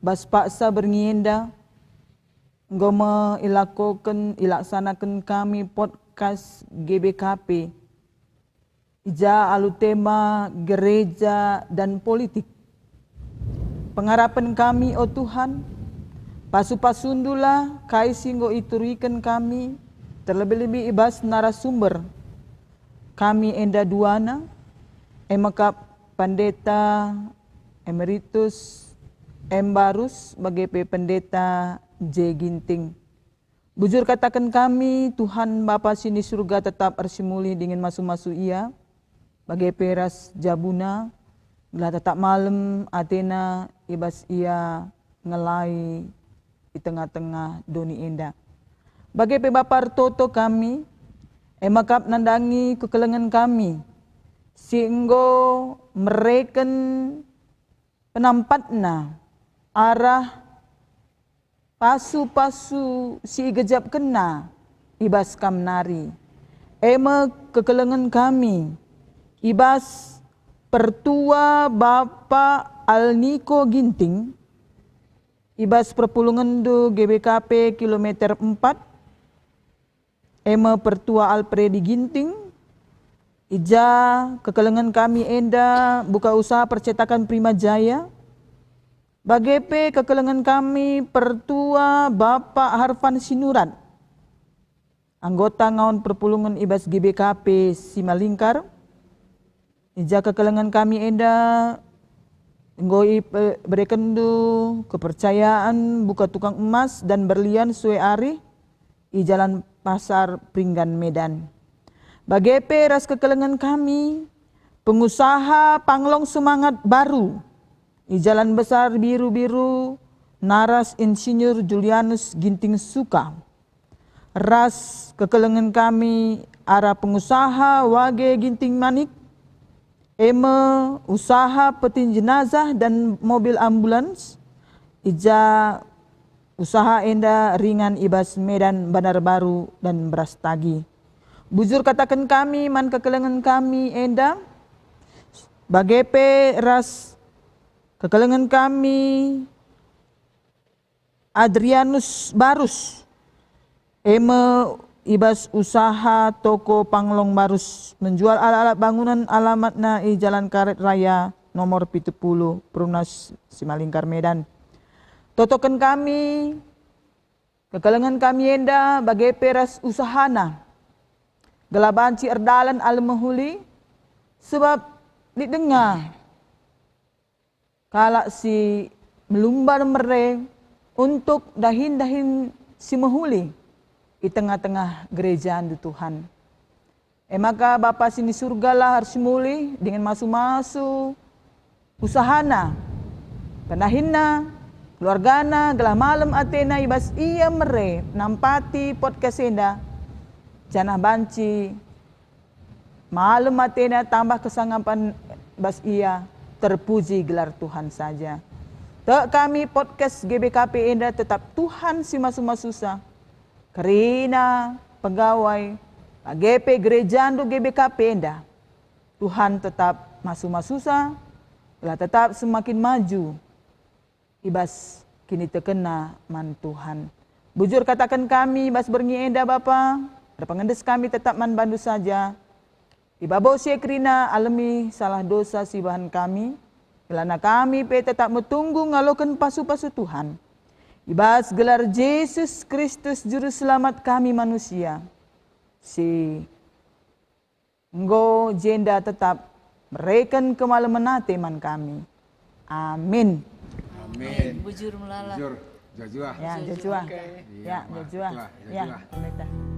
bas paksa bernienda, engkau ilaksanakan kami podcast GBKP, ija alu tema gereja dan politik. Pengharapan kami, oh Tuhan, pasu-pasundulah kai singgo iturikan kami, terlebih-lebih ibas narasumber. Kami enda duana, emakap Pendeta Emeritus M. Barus sebagai Pendeta J. Ginting. Bujur katakan kami, Tuhan Bapa sini surga tetap arsimuli dengan masu-masu ia, bagai peras jabuna, belah tetap malam Athena ibas ia ngelai di tengah-tengah doni enda. Bagai pebapar toto kami, emakap nandangi kekelengan kami, sehingga mereken penampatna arah pasu-pasu si gejap kena ibas kamnari. Ema kekelengan kami ibas pertua Bapa Alniko Ginting ibas perpulungan do GBKP kilometer 4. Ema pertua Alpredi Ginting ija kekelengan kami enda buka usaha percetakan Prima Jaya. Bagepe kekelengan kami pertua Bapak Harfan Sinuran, anggota ngawan perpulungan ibas GBKP Simalingkar. Ija kekelengan kami enda ngoi berekendu kepercayaan buka tukang emas dan berlian sue ari di Jalan Pasar Pringgan Medan. Bagepe ras kekelengan kami, pengusaha Panglong Semangat Baru, di Jalan Besar Biru-Biru, Naras Insinyur Julianus Ginting Suka. Ras kekelengan kami, arah pengusaha Wage Ginting Manik, usaha peti jenazah dan mobil ambulans, ija usaha enda ringan ibas Medan Bandar Baru dan Brastagi. Bujur katakan kami, man kekelengan kami enda, bagepe ras kekelengan kami Adrianus Barus, ibas usaha toko Panglong Barus, menjual alat-alat bangunan alamatna di Jalan Karet Raya nomor 70 Perumnas Simalingkar Medan. Totokan kami, kekelengan kami enda bagepe ras usahana Gelabanci erdalan al-mahuli sebab didengar kalak si melumbar mere untuk dahin-dahin si mahuli di tengah-tengah gerejaan di Tuhan. Maka Bapa sini surgalah harus muli dengan masu-masu usahana, pendahinna, keluargana, gelah malam Athena ibas ia mere nampati podcast enda. Janah banci malam Athena tambah kesanggapan bas ia terpuji gelar Tuhan saja. Tak kami podcast GBKP Enda tetap Tuhan si masuma susah. Karena pegawai GP Gereja Andu GBKP Enda. Tuhan tetap masuma susah. Telah tetap semakin maju. Ibas kini terkena man Tuhan. Bujur katakan kami bas berngi Enda Bapa. Ada pengendes kami tetap man bandu saja. Ibabo syekrina alami salah dosa si bahan kami. Kelana kami pe tetap metunggu ngalokan pasu-pasu Tuhan. Ibas gelar Yesus Kristus juru selamat kami manusia. Si Nggo jenda tetap mereken kemalaman teman kami. Amin. Bujur melala. Jujur, Jojua. Ya, Jojua. Oke. Ya, Jojua. Ya, Pendeta.